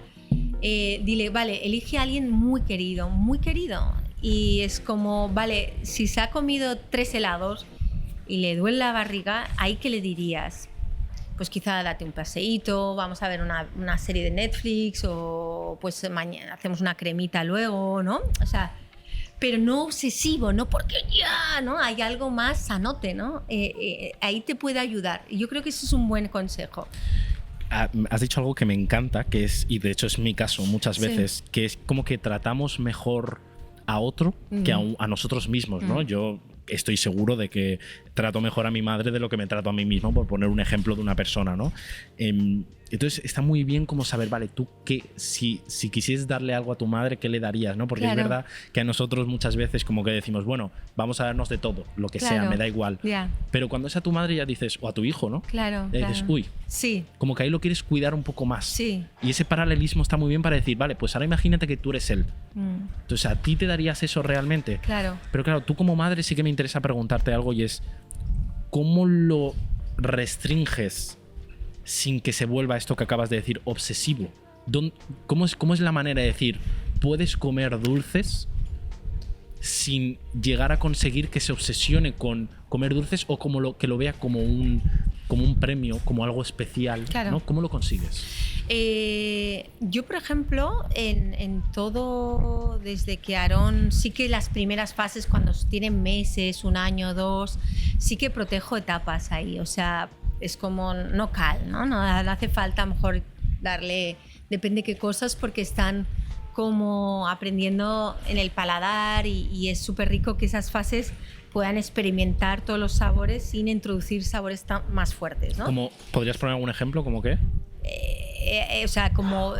dile, vale, elige a alguien muy querido, y es como, vale, si se ha comido 3 helados y le duele la barriga, ¿ahí qué le dirías? Pues quizá date un paseíto, vamos a ver una serie de Netflix, o pues mañana hacemos una cremita luego, ¿no? O sea, pero no obsesivo, no porque ya, ¿no? Hay algo más sanote, ¿no? Ahí te puede ayudar. Y yo creo que eso es un buen consejo. Has dicho algo que me encanta, que es, y de hecho es mi caso muchas veces, que es como que tratamos mejor a otro que a nosotros mismos, ¿no? Yo estoy seguro de que trato mejor a mi madre de lo que me trato a mí mismo, por poner un ejemplo de una persona, ¿no? Entonces está muy bien como saber, vale, tú si quisieras darle algo a tu madre, ¿qué le darías? ¿No? Porque es verdad que a nosotros muchas veces como que decimos, bueno, vamos a darnos de todo, lo que sea, me da igual. Pero cuando es a tu madre ya dices, o a tu hijo, ¿no? Dices, uy, como que ahí lo quieres cuidar un poco más. Y ese paralelismo está muy bien para decir, vale, pues ahora imagínate que tú eres él. Entonces, ¿a ti te darías eso realmente? Pero claro, tú como madre sí que me interesa preguntarte algo, y es, ¿cómo lo restringes sin que se vuelva esto que acabas de decir obsesivo? ¿Cómo es la manera de decir, puedes comer dulces sin llegar a conseguir que se obsesione con comer dulces, o que lo vea como un premio, como algo especial, ¿no? ¿Cómo lo consigues? Yo, por ejemplo, en todo, desde que Aarón, sí que las primeras fases, cuando tienen meses, 1 año, 2, sí que protejo etapas ahí. O sea, es como no cal, ¿no? No hace falta a lo mejor darle, depende qué cosas, porque están como aprendiendo en el paladar y es súper rico que esas fases puedan experimentar todos los sabores sin introducir sabores más fuertes, ¿no? ¿Podrías poner algún ejemplo? ¿Cómo qué? O sea, como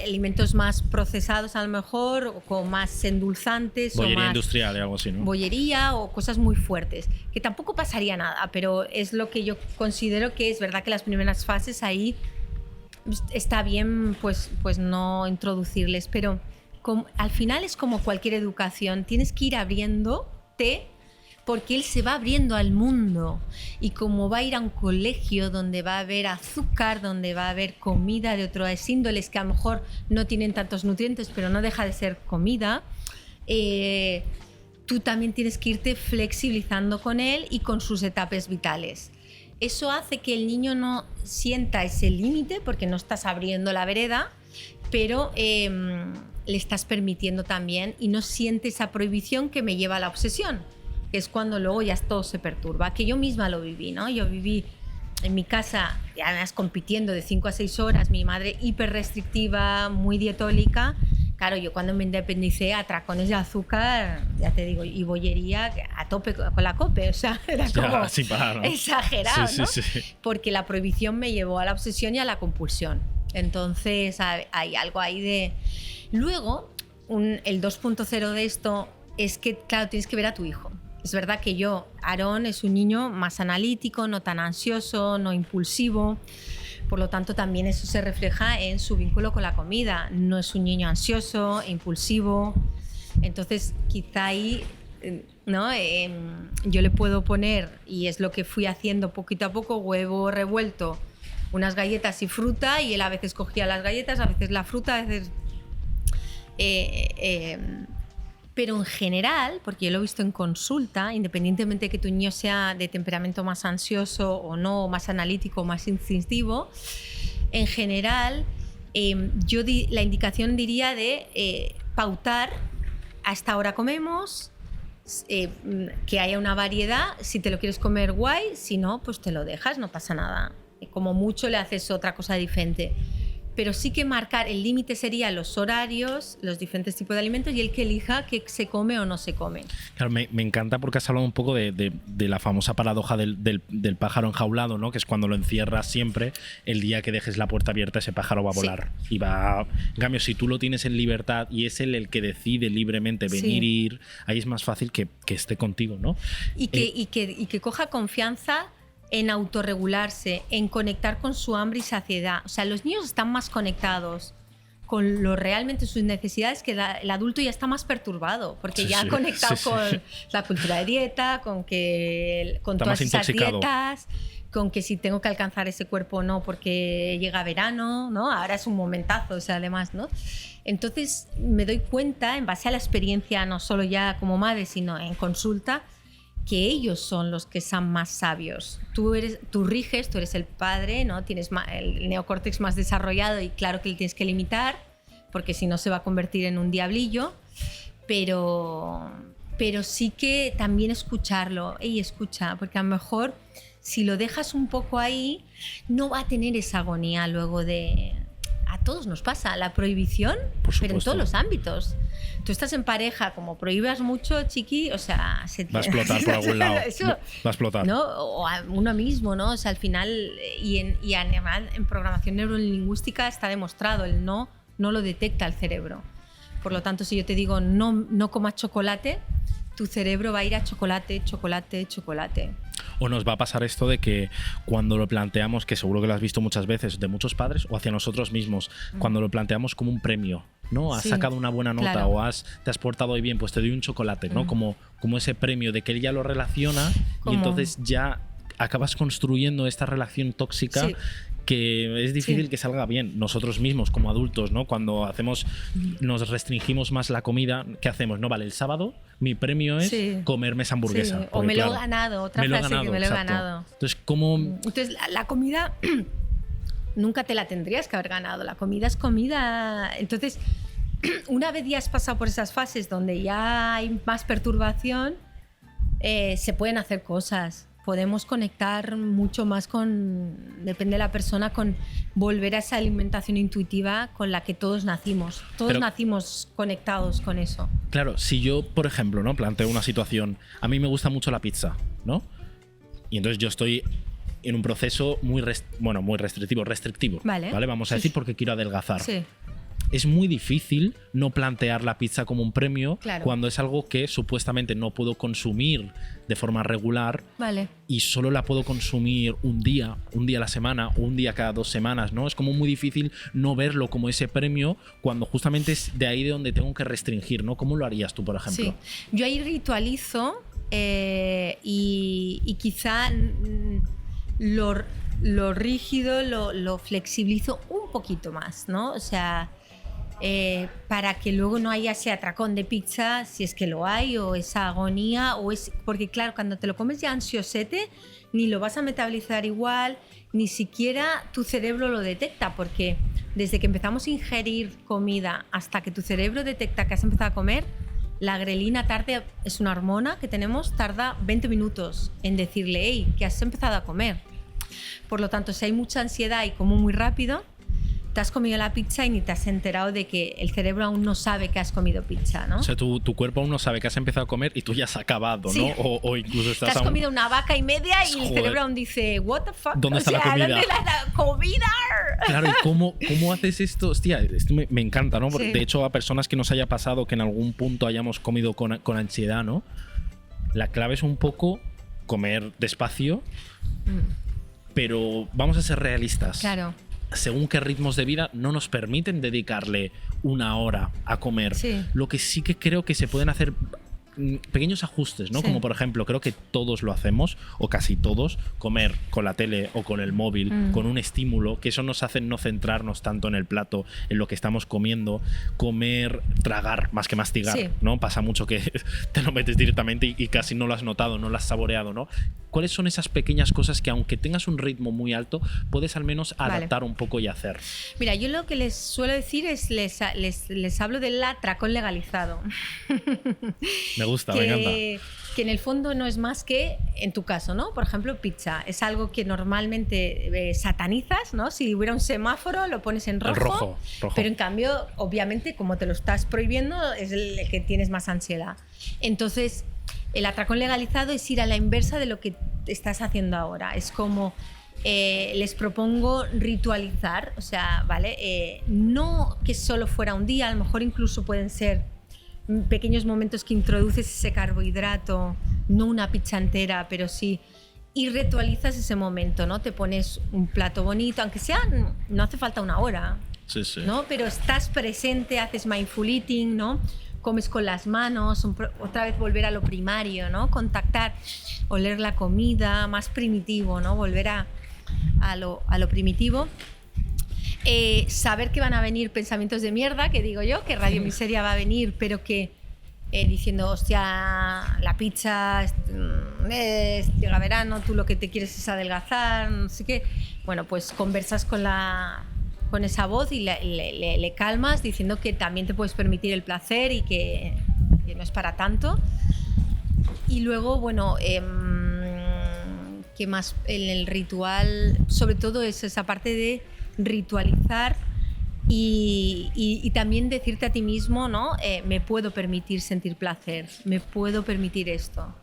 alimentos más procesados a lo mejor, o con más endulzantes. Bollería o más industrial o algo así, ¿no? Bollería o cosas muy fuertes, que tampoco pasaría nada, pero es lo que yo considero que es verdad que las primeras fases ahí está bien pues no introducirles, pero al final es como cualquier educación, tienes que ir abriéndote porque él se va abriendo al mundo y como va a ir a un colegio donde va a haber azúcar, donde va a haber comida de otras índoles que a lo mejor no tienen tantos nutrientes, pero no deja de ser comida, tú también tienes que irte flexibilizando con él y con sus etapas vitales. Eso hace que el niño no sienta ese límite porque no estás abriendo la vereda, pero le estás permitiendo también y no siente esa prohibición que me lleva a la obsesión, que es cuando luego ya todo se perturba, que yo misma lo viví, ¿no? Yo viví en mi casa, además compitiendo de 5 a 6 horas, mi madre hiper restrictiva, muy dietólica. Claro, yo cuando me independicé, atracones de azúcar, ya te digo, y bollería a tope con la COPE, o sea, era como sin parar, ¿no? Exagerado, sí, ¿no? Sí. Porque la prohibición me llevó a la obsesión y a la compulsión. Entonces hay algo ahí de... Luego, el 2.0 de esto es que, claro, tienes que ver a tu hijo. Es verdad que Aarón es un niño más analítico, no tan ansioso, no impulsivo. Por lo tanto, también eso se refleja en su vínculo con la comida. No es un niño ansioso, impulsivo. Entonces, quizá ahí, ¿no? Yo le puedo poner, y es lo que fui haciendo poquito a poco, huevo revuelto, unas galletas y fruta, y él a veces cogía las galletas, a veces la fruta, a veces... pero en general, porque yo lo he visto en consulta, independientemente de que tu niño sea de temperamento más ansioso o no, más analítico, más instintivo, en general la indicación diría de pautar: a esta hora comemos, que haya una variedad, si te lo quieres comer guay, si no, pues te lo dejas, no pasa nada. Como mucho le haces otra cosa diferente. Pero sí que marcar el límite sería los horarios, los diferentes tipos de alimentos y el que elija qué se come o no se come. Claro, me encanta porque has hablado un poco de la famosa paradoja del pájaro enjaulado, ¿no? Que es cuando lo encierras siempre, el día que dejes la puerta abierta ese pájaro va a volar. Sí. Y va... En cambio, si tú lo tienes en libertad y es él el que decide libremente venir, ir, ahí es más fácil que esté contigo, ¿no? Y que coja confianza en autorregularse, en conectar con su hambre y saciedad. O sea, los niños están más conectados con lo realmente sus necesidades que el adulto ya está más perturbado, porque ya ha conectado con la cultura de dieta, con todas esas dietas, con que si tengo que alcanzar ese cuerpo o no porque llega verano, ¿no? Ahora es un momentazo, o sea, además, ¿no? Entonces me doy cuenta, en base a la experiencia, no solo ya como madre, sino en consulta, que ellos son los que son más sabios. Tú riges, tú eres el padre, ¿no? Tienes el neocórtex más desarrollado y claro que le tienes que limitar, porque si no se va a convertir en un diablillo, pero sí que también escucharlo. Ey, escucha, porque a lo mejor si lo dejas un poco ahí, no va a tener esa agonía luego de... A todos nos pasa la prohibición, pero en todos los ámbitos. Tú estás en pareja, como prohíbas mucho, chiqui, o sea... Va a explotar por algún lado. Eso, va a explotar. ¿no? O a uno mismo, ¿no? O sea, al final, y además en programación neurolingüística está demostrado, el no lo detecta el cerebro. Por lo tanto, si yo te digo no comas chocolate, tu cerebro va a ir a chocolate, chocolate, chocolate. O nos va a pasar esto de que cuando lo planteamos, que seguro que lo has visto muchas veces de muchos padres o hacia nosotros mismos, cuando lo planteamos como un premio, ¿no? Has sacado una buena nota, claro, o te has portado hoy bien, pues te doy un chocolate, ¿no? Como ese premio de que él ya lo relaciona y entonces ya acabas construyendo esta relación tóxica que es difícil que salga bien. Nosotros mismos como adultos, ¿no? Cuando nos restringimos más la comida, ¿qué hacemos? No, vale, el sábado mi premio es comerme esa hamburguesa. O me lo he ganado, otra frase que me lo he ganado. Entonces, ¿cómo...? Entonces, la comida nunca te la tendrías que haber ganado. La comida es comida. Entonces, una vez ya has pasado por esas fases donde ya hay más perturbación, se pueden hacer cosas. podemos conectar mucho más depende de la persona, con volver a esa alimentación intuitiva con la que todos nacimos. Todos nacimos conectados con eso. Claro, si yo, por ejemplo, ¿no?, planteo una situación, a mí me gusta mucho la pizza, ¿no? Y entonces yo estoy en un proceso muy restrictivo, ¿vale? Vamos a decir, porque quiero adelgazar. Sí. Es muy difícil no plantear la pizza como un premio, claro, cuando es algo que supuestamente no puedo consumir de forma regular, vale, y solo la puedo consumir un día a la semana o un día cada 2 semanas, ¿no? Es como muy difícil no verlo como ese premio cuando justamente es de ahí de donde tengo que restringir, ¿no? ¿Cómo lo harías tú, por ejemplo? Sí, yo ahí ritualizo y quizá lo rígido lo flexibilizo un poquito más, ¿no? O sea, para que luego no haya ese atracón de pizza, si es que lo hay, o esa agonía, porque claro, cuando te lo comes ya ansiosete, ni lo vas a metabolizar igual, ni siquiera tu cerebro lo detecta, porque desde que empezamos a ingerir comida hasta que tu cerebro detecta que has empezado a comer, la grelina es una hormona que tenemos, tarda 20 minutos en decirle, hey, que has empezado a comer. Por lo tanto, si hay mucha ansiedad y como muy rápido, te has comido la pizza y ni te has enterado de que el cerebro aún no sabe que has comido pizza, ¿no? O sea, tu cuerpo aún no sabe que has empezado a comer y tú ya has acabado, sí, ¿no? O incluso estás... Te has comido una vaca y media y el cerebro aún dice, what the fuck? ¿Dónde está la comida? ¿Dónde la comida? Claro, ¿y cómo haces esto? Hostia, esto me encanta, ¿no? Porque sí, de hecho, a personas que nos haya pasado que en algún punto hayamos comido con ansiedad, ¿no? La clave es un poco comer despacio, pero vamos a ser realistas. Claro. Según qué ritmos de vida no nos permiten dedicarle 1 hora a comer. Sí. Lo que sí que creo que se pueden hacer pequeños ajustes, ¿no? Sí. Como por ejemplo, creo que todos lo hacemos, o casi todos, comer con la tele o con el móvil, con un estímulo, que eso nos hace no centrarnos tanto en el plato, en lo que estamos comiendo, tragar más que mastigar, sí, ¿no? Pasa mucho que te lo metes directamente y casi no lo has notado, no lo has saboreado, ¿no? ¿Cuáles son esas pequeñas cosas que, aunque tengas un ritmo muy alto, puedes al menos adaptar un poco y hacer? Mira, yo lo que les suelo decir es, les hablo del atracón legalizado. Me gusta, me encanta. Que en el fondo no es más que, en tu caso, ¿no? Por ejemplo, pizza. Es algo que normalmente satanizas, ¿no? Si hubiera un semáforo, lo pones en rojo. Rojo. Pero en cambio, obviamente, como te lo estás prohibiendo, es el que tienes más ansiedad. Entonces, el atracón legalizado es ir a la inversa de lo que estás haciendo ahora. Es como les propongo ritualizar, o sea, ¿vale? No que solo fuera un día, a lo mejor incluso pueden ser pequeños momentos que introduces ese carbohidrato, no una pizza entera, pero sí, y ritualizas ese momento, ¿no? Te pones un plato bonito, aunque sea, no hace falta 1 hora, sí, sí, ¿no? Pero estás presente, haces mindful eating, ¿no? Comes con las manos, otra vez volver a lo primario, ¿no? Contactar, oler la comida, más primitivo, ¿no? Volver a lo primitivo. Saber que van a venir pensamientos de mierda, que digo yo, que Radio Miseria va a venir, pero que diciendo, hostia, la pizza, llega verano, tú lo que te quieres es adelgazar, no sé qué. Bueno, pues conversas con esa voz y le calmas diciendo que también te puedes permitir el placer y que no es para tanto. Y luego, bueno, ¿qué más? En el ritual, sobre todo es esa parte de ritualizar y también decirte a ti mismo, ¿no? Me puedo permitir sentir placer, me puedo permitir esto,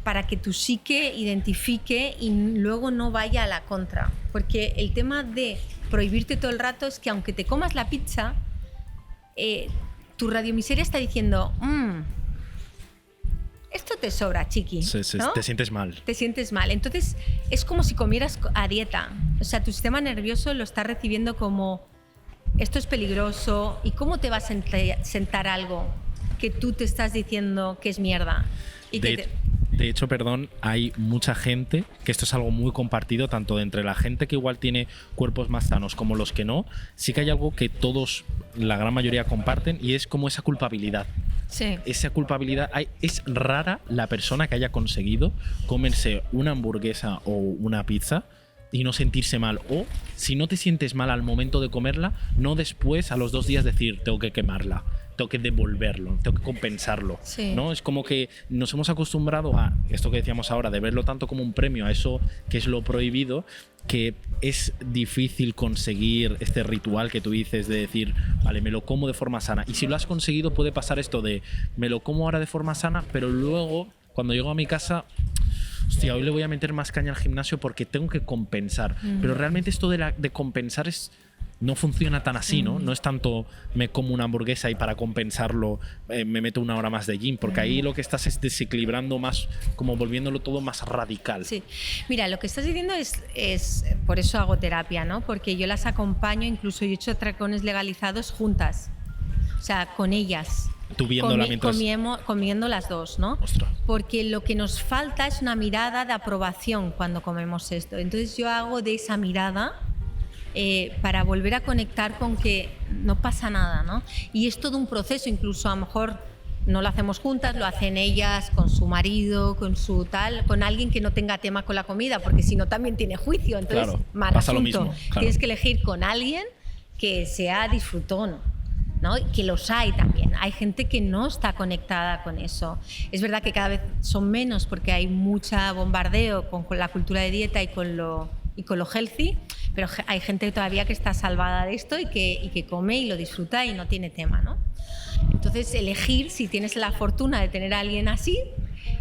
para que tu psique identifique y luego no vaya a la contra. Porque el tema de prohibirte todo el rato es que aunque te comas la pizza, tu radiomiseria está diciendo, esto te sobra, chiqui. Sí, ¿no? Te sientes mal. Te sientes mal. Entonces es como si comieras a dieta. O sea, tu sistema nervioso lo está recibiendo como, esto es peligroso. ¿Y cómo te va a sentar algo que tú te estás diciendo que es mierda? Y de hecho, perdón, hay mucha gente, que esto es algo muy compartido, tanto entre la gente que igual tiene cuerpos más sanos como los que no. Sí que hay algo que todos, la gran mayoría, comparten, y es como esa culpabilidad. Sí. Esa culpabilidad. Es rara la persona que haya conseguido comerse una hamburguesa o una pizza y no sentirse mal. O si no te sientes mal al momento de comerla, no después, a los 2 días, decir, tengo que quemarla. tengo que devolverlo, tengo que compensarlo, sí. ¿no? Es como que nos hemos acostumbrado a esto que decíamos ahora, de verlo tanto como un premio, a eso que es lo prohibido, que es difícil conseguir este ritual que tú dices de decir, vale, me lo como de forma sana. Y si lo has conseguido, puede pasar esto de, me lo como ahora de forma sana, pero luego, cuando llego a mi casa, hostia, hoy le voy a meter más caña al gimnasio porque tengo que compensar. Pero realmente esto de compensar no funciona tan así, ¿no? No es tanto me como una hamburguesa y para compensarlo me meto 1 hora más de gym, porque ahí lo que estás es desequilibrando más, como volviéndolo todo más radical. Sí. Mira, lo que estás diciendo es por eso hago terapia, ¿no? Porque yo las acompaño, incluso yo he hecho atracones legalizados juntas, o sea, con ellas. Tú viéndola mientras... Comiendo las dos, ¿no? Ostras. Porque lo que nos falta es una mirada de aprobación cuando comemos esto. Entonces yo hago de esa mirada para volver a conectar con que no pasa nada, ¿no? Y es todo un proceso, incluso a lo mejor no lo hacemos juntas, lo hacen ellas con su marido, con su tal, con alguien que no tenga tema con la comida, porque si no también tiene juicio, entonces claro, mal pasa asunto. Lo mismo, claro. Tienes que elegir con alguien que sea disfrutón, ¿no? Que los hay también. Hay gente que no está conectada con eso. Es verdad que cada vez son menos porque hay mucha bombardeo con la cultura de dieta y con lo healthy, pero hay gente todavía que está salvada de esto y que come y lo disfruta y no tiene tema, ¿no? Entonces, elegir, si tienes la fortuna de tener a alguien así,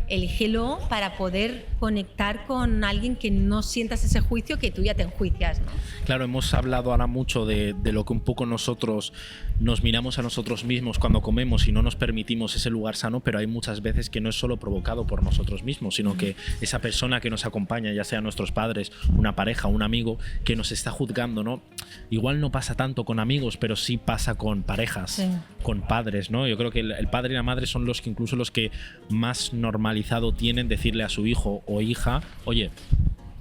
elígelo para poder conectar con alguien que no sientas ese juicio que tú ya te enjuicias, ¿no? Claro, hemos hablado ahora mucho de lo que un poco nosotros nos miramos a nosotros mismos cuando comemos y no nos permitimos ese lugar sano, pero hay muchas veces que no es solo provocado por nosotros mismos, sino que esa persona que nos acompaña, ya sea nuestros padres, una pareja, un amigo, que nos está juzgando, ¿no? Igual no pasa tanto con amigos, pero sí pasa con parejas, sí, con padres, ¿no? Yo creo que el padre y la madre son los que incluso los que más normalizado tienen decirle a su hijo o hija, oye,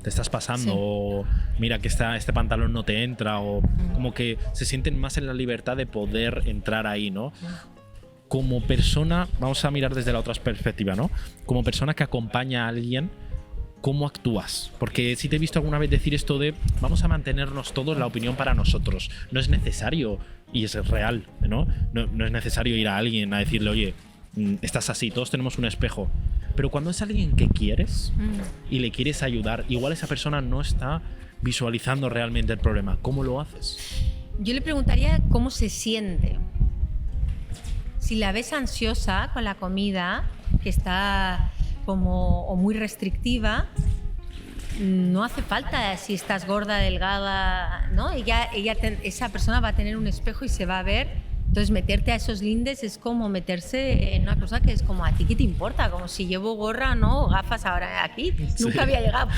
te estás pasando, sí, o mira que este pantalón no te entra, o como que se sienten más en la libertad de poder entrar ahí, ¿no? Como persona, vamos a mirar desde la otra perspectiva, ¿no? Como persona que acompaña a alguien, ¿cómo actúas? Porque si te he visto alguna vez decir esto de vamos a mantenernos todos la opinión para nosotros, no es necesario, y es real, ¿no? No es necesario ir a alguien a decirle, oye, estás así, todos tenemos un espejo. Pero cuando es alguien que quieres y le quieres ayudar, igual esa persona no está visualizando realmente el problema. ¿Cómo lo haces? Yo le preguntaría cómo se siente. Si la ves ansiosa con la comida, que está como o muy restrictiva, no hace falta si estás gorda, delgada, ¿no? Esa persona va a tener un espejo y se va a ver. Entonces, meterte a esos lindes es como meterse en una cosa que es como, ¿a ti qué te importa? Como si llevo gorra, ¿no? O gafas ahora aquí. Sí. Nunca había llegado.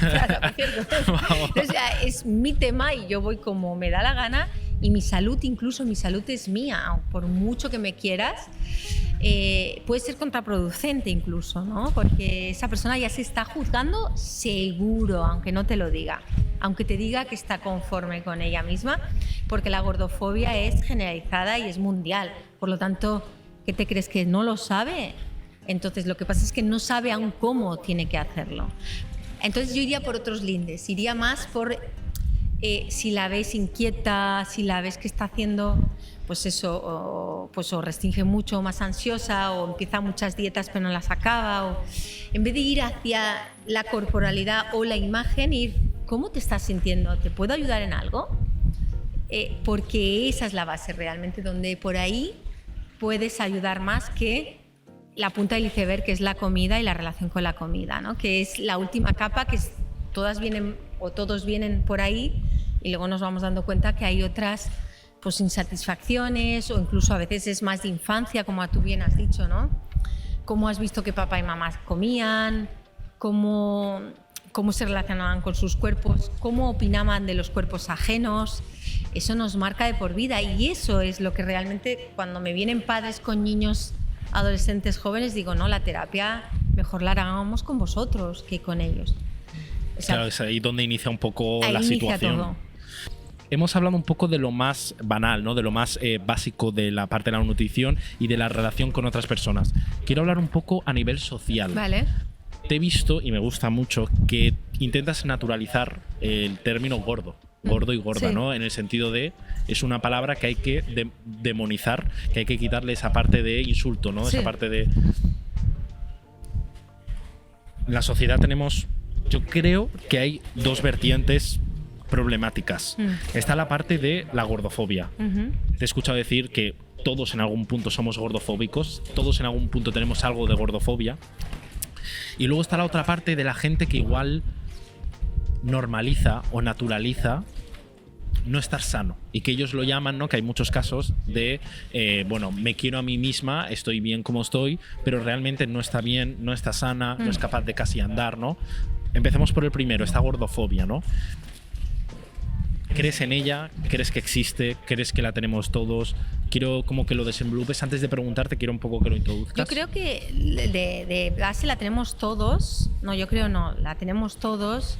Entonces, es mi tema y yo voy como me da la gana. Y mi salud, incluso mi salud es mía. Por mucho que me quieras, puede ser contraproducente incluso, ¿no? Porque esa persona ya se está juzgando seguro, aunque no te lo diga. Aunque te diga que está conforme con ella misma, porque la gordofobia es generalizada y es mundial. Por lo tanto, ¿qué te crees? ¿Que no lo sabe? Entonces, lo que pasa es que no sabe aún cómo tiene que hacerlo. Entonces, yo iría por otros lindes. Iría más por si la ves inquieta, si la ves que está haciendo, pues eso, o restringe mucho, o más ansiosa, o empieza muchas dietas pero no las acaba. O, en vez de ir hacia la corporalidad o la imagen, ir, ¿cómo te estás sintiendo? ¿Te puedo ayudar en algo? Porque esa es la base realmente, donde por ahí puedes ayudar más que la punta del iceberg, que es la comida y la relación con la comida, ¿no? Que es la última capa, que todas vienen o todos vienen por ahí y luego nos vamos dando cuenta que hay otras pues insatisfacciones, o incluso a veces es más de infancia, como tú bien has dicho, ¿no? ¿Cómo has visto que papá y mamá comían? ¿Cómo se relacionaban con sus cuerpos? ¿Cómo opinaban de los cuerpos ajenos? Eso nos marca de por vida, y eso es lo que realmente, cuando me vienen padres con niños, adolescentes, jóvenes, digo, no, la terapia mejor la hagamos con vosotros que con ellos. O sea, claro, es ahí donde inicia un poco la situación. Todo. Hemos hablado un poco de lo más banal, ¿no? De lo más básico de la parte de la nutrición y de la relación con otras personas. Quiero hablar un poco a nivel social. Vale. Te he visto, y me gusta mucho, que intentas naturalizar el término gordo. gordo y gorda, Sí. ¿no? En el sentido de, es una palabra que hay que demonizar, que hay que quitarle esa parte de insulto, ¿no? Sí. Esa parte de... En la sociedad tenemos, yo creo que hay dos vertientes problemáticas. Está la parte de la gordofobia. Te he escuchado decir que todos en algún punto somos gordofóbicos, todos en algún punto tenemos algo de gordofobia. Y luego está la otra parte de la gente que igual normaliza o naturaliza no estar sano, y que ellos lo llaman, ¿no? Que hay muchos casos de, bueno, me quiero a mí misma, estoy bien como estoy, pero realmente no está bien, no está sana, no es capaz de casi andar, ¿no? Empecemos por el primero, esta gordofobia, ¿no? ¿Crees en ella? ¿Crees que existe? ¿Crees que la tenemos todos? Quiero como que lo desenvolupes. Antes de preguntarte, quiero un poco que lo introduzcas. Yo creo que de base la tenemos todos. No, yo creo no. La tenemos todos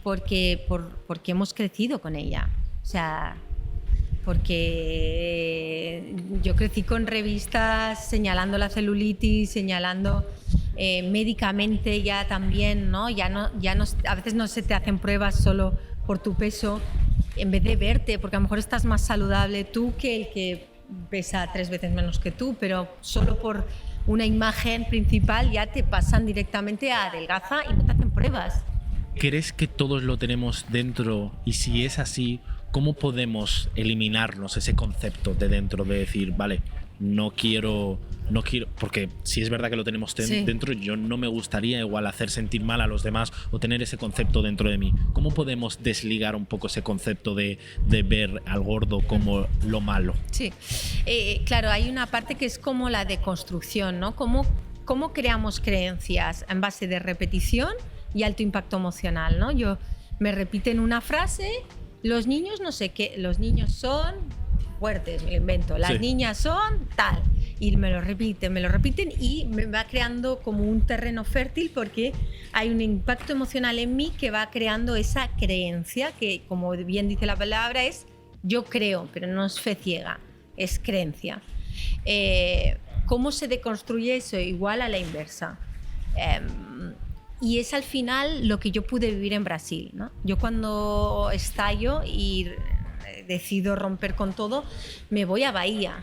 porque hemos crecido con ella. O sea, porque yo crecí con revistas señalando la celulitis, señalando médicamente ya también, ¿no? Ya no, a veces no se te hacen pruebas solo por tu peso, en vez de verte, porque a lo mejor estás más saludable tú que el que pesa 3 veces menos que tú, pero solo por una imagen principal ya te pasan directamente a adelgaza y no te hacen pruebas. ¿Crees que todos lo tenemos dentro? Y si es así, ¿cómo podemos eliminarnos ese concepto de dentro de decir, vale, no quiero, porque si es verdad que lo tenemos dentro, yo no me gustaría igual hacer sentir mal a los demás o tener ese concepto dentro de mí? ¿Cómo podemos desligar un poco ese concepto de ver al gordo como lo malo? Sí, claro, hay una parte que es como la deconstrucción, ¿no? ¿Cómo creamos creencias en base de repetición y alto impacto emocional, ¿no? Me repiten una frase, los niños no sé qué, los niños son fuertes, me lo invento, las niñas son tal, y me lo repiten y me va creando como un terreno fértil porque hay un impacto emocional en mí que va creando esa creencia que, como bien dice la palabra, es yo creo, pero no es fe ciega, es creencia. ¿Cómo se deconstruye eso? Igual a la inversa. Y es al final lo que yo pude vivir en Brasil, ¿no? Yo cuando estallo y decido romper con todo, me voy a Bahía,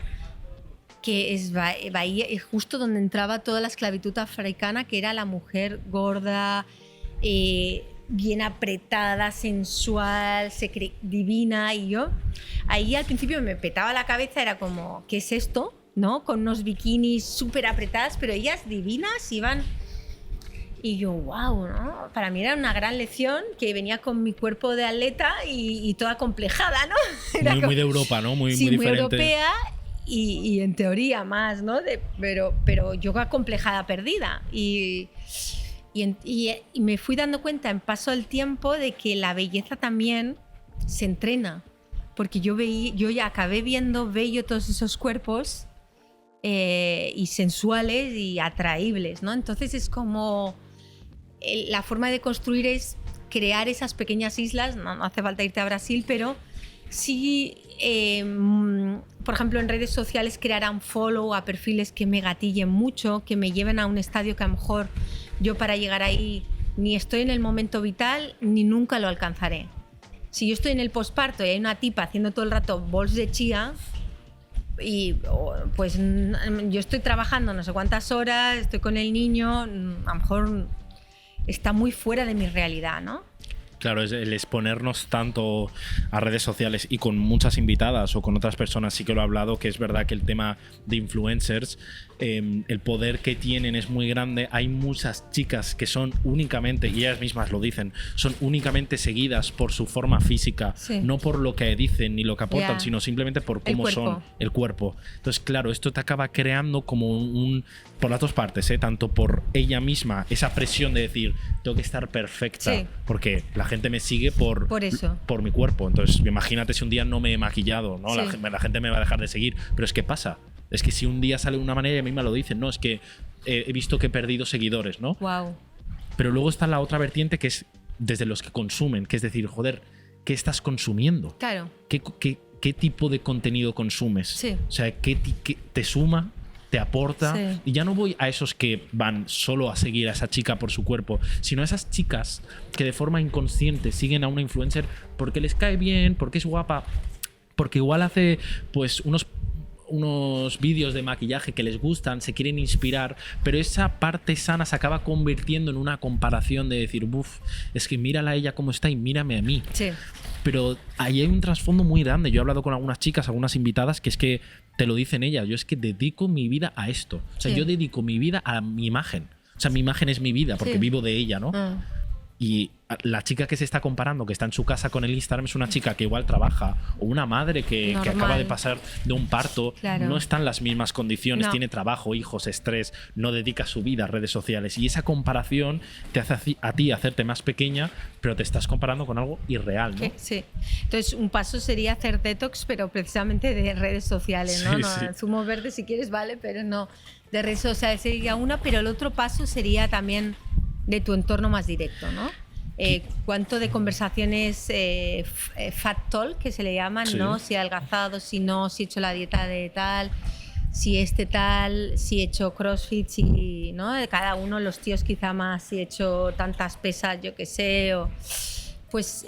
que es Bahía, es justo donde entraba toda la esclavitud africana, que era la mujer gorda, bien apretada, sensual, divina, y yo ahí al principio me petaba la cabeza, era como, ¿qué es esto? ¿No? Con unos bikinis súper apretadas, pero ellas divinas iban... Y yo, wow, ¿no? Para mí era una gran lección que venía con mi cuerpo de atleta y toda complejada, ¿no? Era muy de Europa, ¿no? Muy diferente. Muy europea y en teoría más, ¿no? Pero yo acomplejada, perdida. Y me fui dando cuenta en paso del tiempo de que la belleza también se entrena. Porque yo ya acabé viendo bello todos esos cuerpos y sensuales y atraíbles, ¿no? Entonces es como... La forma de construir es crear esas pequeñas islas, no hace falta irte a Brasil, pero sí, por ejemplo, en redes sociales crear un follow a perfiles que me gatillen mucho, que me lleven a un estadio que a lo mejor yo para llegar ahí ni estoy en el momento vital ni nunca lo alcanzaré. Si yo estoy en el posparto y hay una tipa haciendo todo el rato bols de chía, y pues yo estoy trabajando no sé cuántas horas, estoy con el niño, a lo mejor está muy fuera de mi realidad, ¿no? Claro, es el exponernos tanto a redes sociales y con muchas invitadas o con otras personas sí que lo he hablado, que es verdad que el tema de influencers, el poder que tienen es muy grande. Hay muchas chicas que son únicamente, y ellas mismas lo dicen, son únicamente seguidas por su forma física, no por lo que dicen ni lo que aportan, sino simplemente por cómo son, el cuerpo. Entonces, claro, esto te acaba creando como por las dos partes, tanto por ella misma, esa presión de decir, tengo que estar perfecta, porque la gente me sigue por mi cuerpo. Entonces, imagínate si un día no me he maquillado, ¿no? La gente me va a dejar de seguir. Pero es que pasa. Es que si un día sale de una manera y a mí me lo dicen, no, es que he visto que he perdido seguidores, ¿no? Wow. Pero luego está la otra vertiente que es desde los que consumen, que es decir, joder, ¿qué estás consumiendo? Claro. ¿Qué tipo de contenido consumes? Sí. O sea, ¿qué te suma? te aporta. Sí. Y ya no voy a esos que van solo a seguir a esa chica por su cuerpo, sino a esas chicas que de forma inconsciente siguen a una influencer porque les cae bien, porque es guapa, porque igual hace pues unos vídeos de maquillaje que les gustan, se quieren inspirar, pero esa parte sana se acaba convirtiendo en una comparación de decir, buf, es que mírala a ella cómo está y mírame a mí. Sí. Pero ahí hay un trasfondo muy grande. Yo he hablado con algunas chicas, algunas invitadas, que es que te lo dicen ellas, yo es que dedico mi vida a esto. O sea, yo dedico mi vida a mi imagen. O sea, mi imagen es mi vida porque vivo de ella, ¿no? Y la chica que se está comparando, que está en su casa con el Instagram, es una chica que igual trabaja, o una madre que acaba de pasar de un parto, no está en las mismas condiciones, tiene trabajo, hijos, estrés, no dedica su vida a redes sociales. Y esa comparación te hace a ti hacerte más pequeña, pero te estás comparando con algo irreal, ¿no? Sí. Entonces, un paso sería hacer detox, pero precisamente de redes sociales, ¿no? Sí. Zumo verde si quieres, vale, pero no. De redes sociales sería una, pero el otro paso sería también de tu entorno más directo, ¿no? ¿Cuánto de conversaciones fat talk, que se le llaman, ¿no? Si he adelgazado, si no, si he hecho la dieta de tal, si tal, si he hecho crossfit, si, ¿no? De cada uno, los tíos quizá más, si he hecho tantas pesas, yo qué sé, o, pues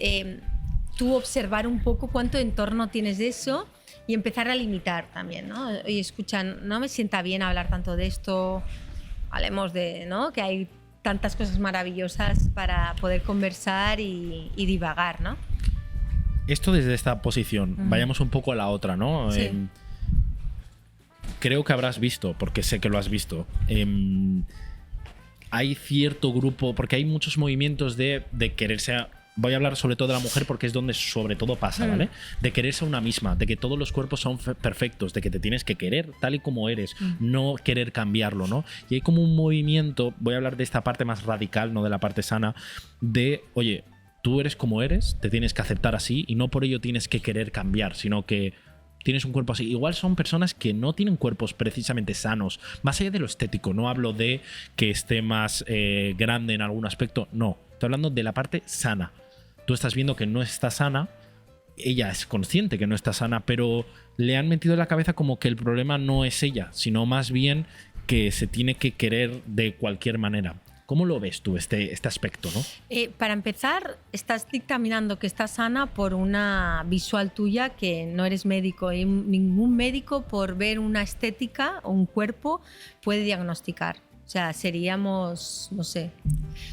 tú observar un poco cuánto entorno tienes de eso y empezar a limitar también, ¿no? Oye, escucha, no me sienta bien hablar tanto de esto, hablemos de, ¿no? Que hay tantas cosas maravillosas para poder conversar y divagar, ¿no? Esto desde esta posición, vayamos un poco a la otra, ¿no? Sí. Creo que habrás visto, porque sé que lo has visto, hay cierto grupo, porque hay muchos movimientos de quererse... Voy a hablar sobre todo de la mujer porque es donde sobre todo pasa, ¿vale? De quererse a una misma, de que todos los cuerpos son perfectos, de que te tienes que querer tal y como eres, no querer cambiarlo, ¿no? Y hay como un movimiento, voy a hablar de esta parte más radical, no de la parte sana, de, oye, tú eres como eres, te tienes que aceptar así y no por ello tienes que querer cambiar, sino que tienes un cuerpo así. Igual son personas que no tienen cuerpos precisamente sanos, más allá de lo estético, no hablo de que esté más grande en algún aspecto, no, estoy hablando de la parte sana. Tú estás viendo que no está sana, ella es consciente que no está sana, pero le han metido en la cabeza como que el problema no es ella, sino más bien que se tiene que querer de cualquier manera. ¿Cómo lo ves tú este aspecto, no? Para empezar, estás dictaminando que estás sana por una visual tuya, que no eres médico y ningún médico por ver una estética o un cuerpo puede diagnosticar. O sea, seríamos, no sé,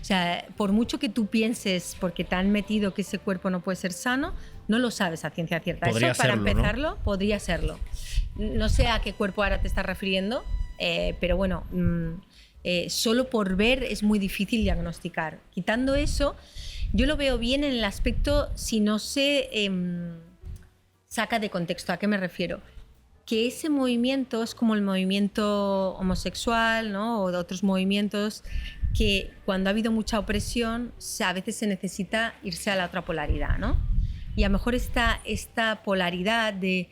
o sea, por mucho que tú pienses, porque te han metido que ese cuerpo no puede ser sano, no lo sabes a ciencia cierta. Podría eso, para serlo, empezarlo, ¿no? Podría serlo. No sé a qué cuerpo ahora te estás refiriendo, pero bueno, solo por ver es muy difícil diagnosticar. Quitando eso, yo lo veo bien en el aspecto si no se saca de contexto. ¿A qué me refiero? Que ese movimiento es como el movimiento homosexual, ¿no? O de otros movimientos que cuando ha habido mucha opresión a veces se necesita irse a la otra polaridad, ¿no? Y a lo mejor esta polaridad de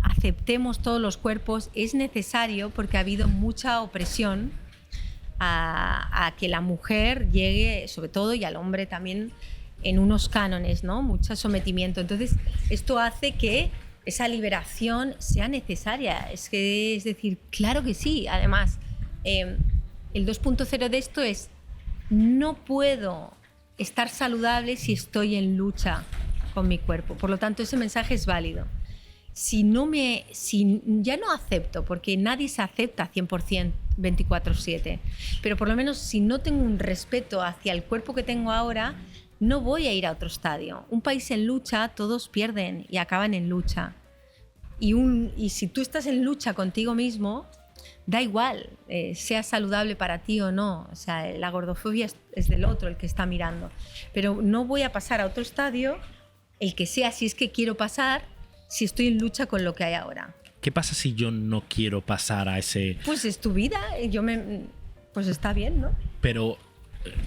aceptemos todos los cuerpos es necesario porque ha habido mucha opresión a que la mujer llegue, sobre todo, y al hombre también, en unos cánones, ¿no? Mucho sometimiento. Entonces, esto hace que esa liberación sea necesaria. Es decir, claro que sí. Además, el 2.0 de esto es: no puedo estar saludable si estoy en lucha con mi cuerpo. Por lo tanto, ese mensaje es válido. Si ya no acepto, porque nadie se acepta 100% 24/7, pero por lo menos si no tengo un respeto hacia el cuerpo que tengo ahora, no voy a ir a otro estadio. Un país en lucha, todos pierden y acaban en lucha. Y si tú estás en lucha contigo mismo, da igual, sea saludable para ti o no. O sea, la gordofobia es del otro, el que está mirando. Pero no voy a pasar a otro estadio, el que sea, si es que quiero pasar, si estoy en lucha con lo que hay ahora. ¿Qué pasa si yo no quiero pasar a ese...? Pues es tu vida, pues está bien, ¿no? Pero,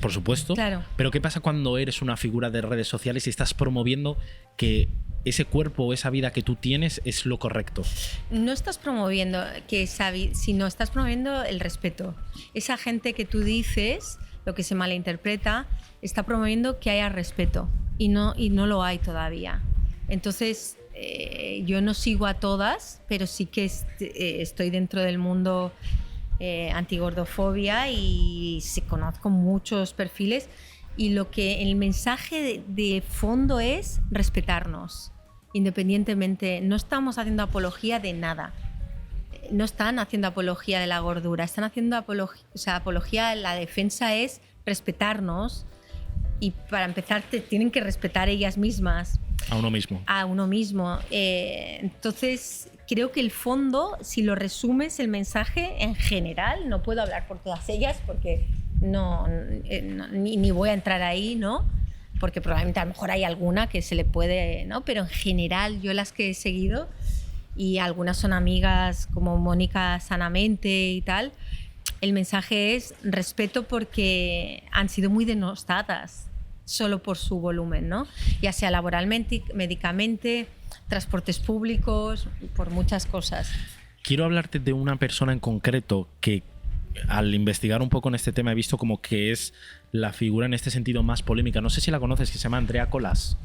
por supuesto. Claro. Pero ¿qué pasa cuando eres una figura de redes sociales y estás promoviendo que ese cuerpo o esa vida que tú tienes es lo correcto? No estás promoviendo sino estás promoviendo el respeto. Esa gente que tú dices, lo que se malinterpreta, está promoviendo que haya respeto y no lo hay todavía. Entonces, yo no sigo a todas, pero sí que estoy dentro del mundo antigordofobia y conozco muchos perfiles, y el mensaje de fondo es respetarnos, independientemente. No estamos haciendo apología de nada. No están haciendo apología de la gordura, están haciendo apología, la defensa es respetarnos, y para empezar tienen que respetar ellas mismas. A uno mismo. A uno mismo. Entonces, creo que el fondo, si lo resumes, el mensaje en general, no puedo hablar por todas ellas porque ni voy a entrar ahí, ¿no? Porque probablemente a lo mejor hay alguna que se le puede, ¿no? Pero en general, yo las que he seguido, y algunas son amigas como Mónica Sanamente y tal, el mensaje es respeto, porque han sido muy denostadas solo por su volumen, ¿no? Ya sea laboralmente, médicamente, transportes públicos, por muchas cosas. Quiero hablarte de una persona en concreto que, al investigar un poco en este tema, he visto como que es la figura en este sentido más polémica. No sé si la conoces, que se llama Andrea Colas.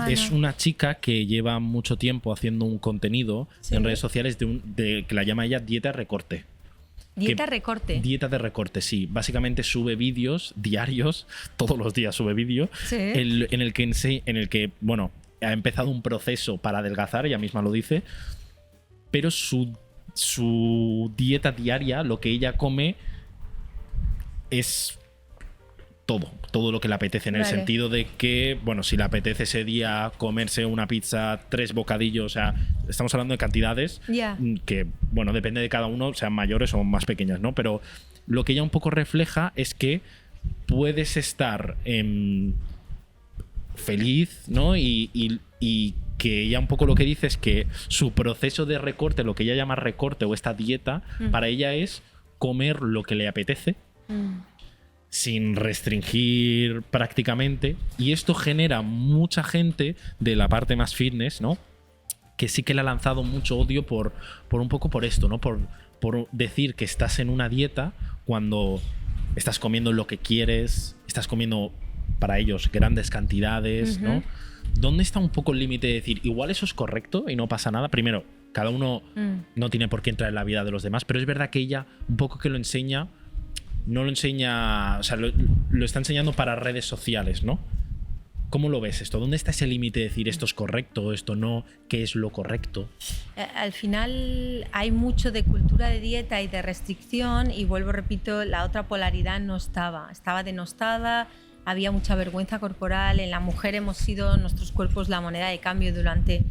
Es una chica que lleva mucho tiempo haciendo un contenido en redes sociales que la llama ella dieta recorte. ¿Dieta recorte? Dieta de recorte, sí. Básicamente sube vídeos diarios, todos los días sube vídeo, en el que, bueno, ha empezado un proceso para adelgazar, ella misma lo dice, pero su dieta diaria, lo que ella come, es todo lo que le apetece, en el sentido de que, bueno, si le apetece ese día comerse una pizza, 3 bocadillos, o sea, estamos hablando de cantidades que, bueno, depende de cada uno, sean mayores o más pequeñas, ¿no? Pero lo que ella un poco refleja es que puedes estar feliz, ¿no? Y que ella un poco lo que dice es que su proceso de recorte, lo que ella llama recorte o esta dieta, para ella es comer lo que le apetece, sin restringir prácticamente, y esto genera mucha gente de la parte más fitness, ¿no? Que sí que le ha lanzado mucho odio por un poco por esto, ¿no? Por decir que estás en una dieta cuando estás comiendo lo que quieres, estás comiendo, para ellos, grandes cantidades, ¿no? ¿Dónde está un poco el límite de decir, igual eso es correcto y no pasa nada? Primero, cada uno no tiene por qué entrar en la vida de los demás, pero es verdad que ella un poco que lo enseña, no lo enseña, o sea, lo está enseñando para redes sociales, ¿no? ¿Cómo lo ves esto? ¿Dónde está ese límite de decir esto es correcto, esto no? ¿Qué es lo correcto? Al final hay mucho de cultura de dieta y de restricción, y vuelvo, repito, la otra polaridad no estaba denostada, había mucha vergüenza corporal. En la mujer hemos sido nuestros cuerpos la moneda de cambio durante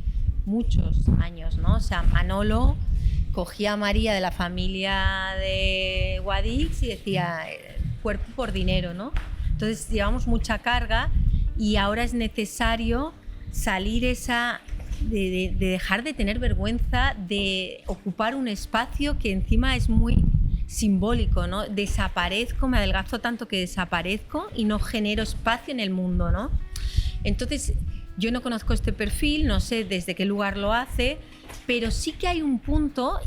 muchos años, ¿no? O sea, Manolo cogía a María de la familia de Guadix y decía cuerpo por dinero, ¿no? Entonces llevamos mucha carga, y ahora es necesario salir de dejar de tener vergüenza, de ocupar un espacio que encima es muy simbólico, ¿no? Desaparezco, me adelgazo tanto que desaparezco y no genero espacio en el mundo, ¿no? Entonces, yo no conozco este perfil, no sé desde qué lugar lo hace, pero sí que hay un punto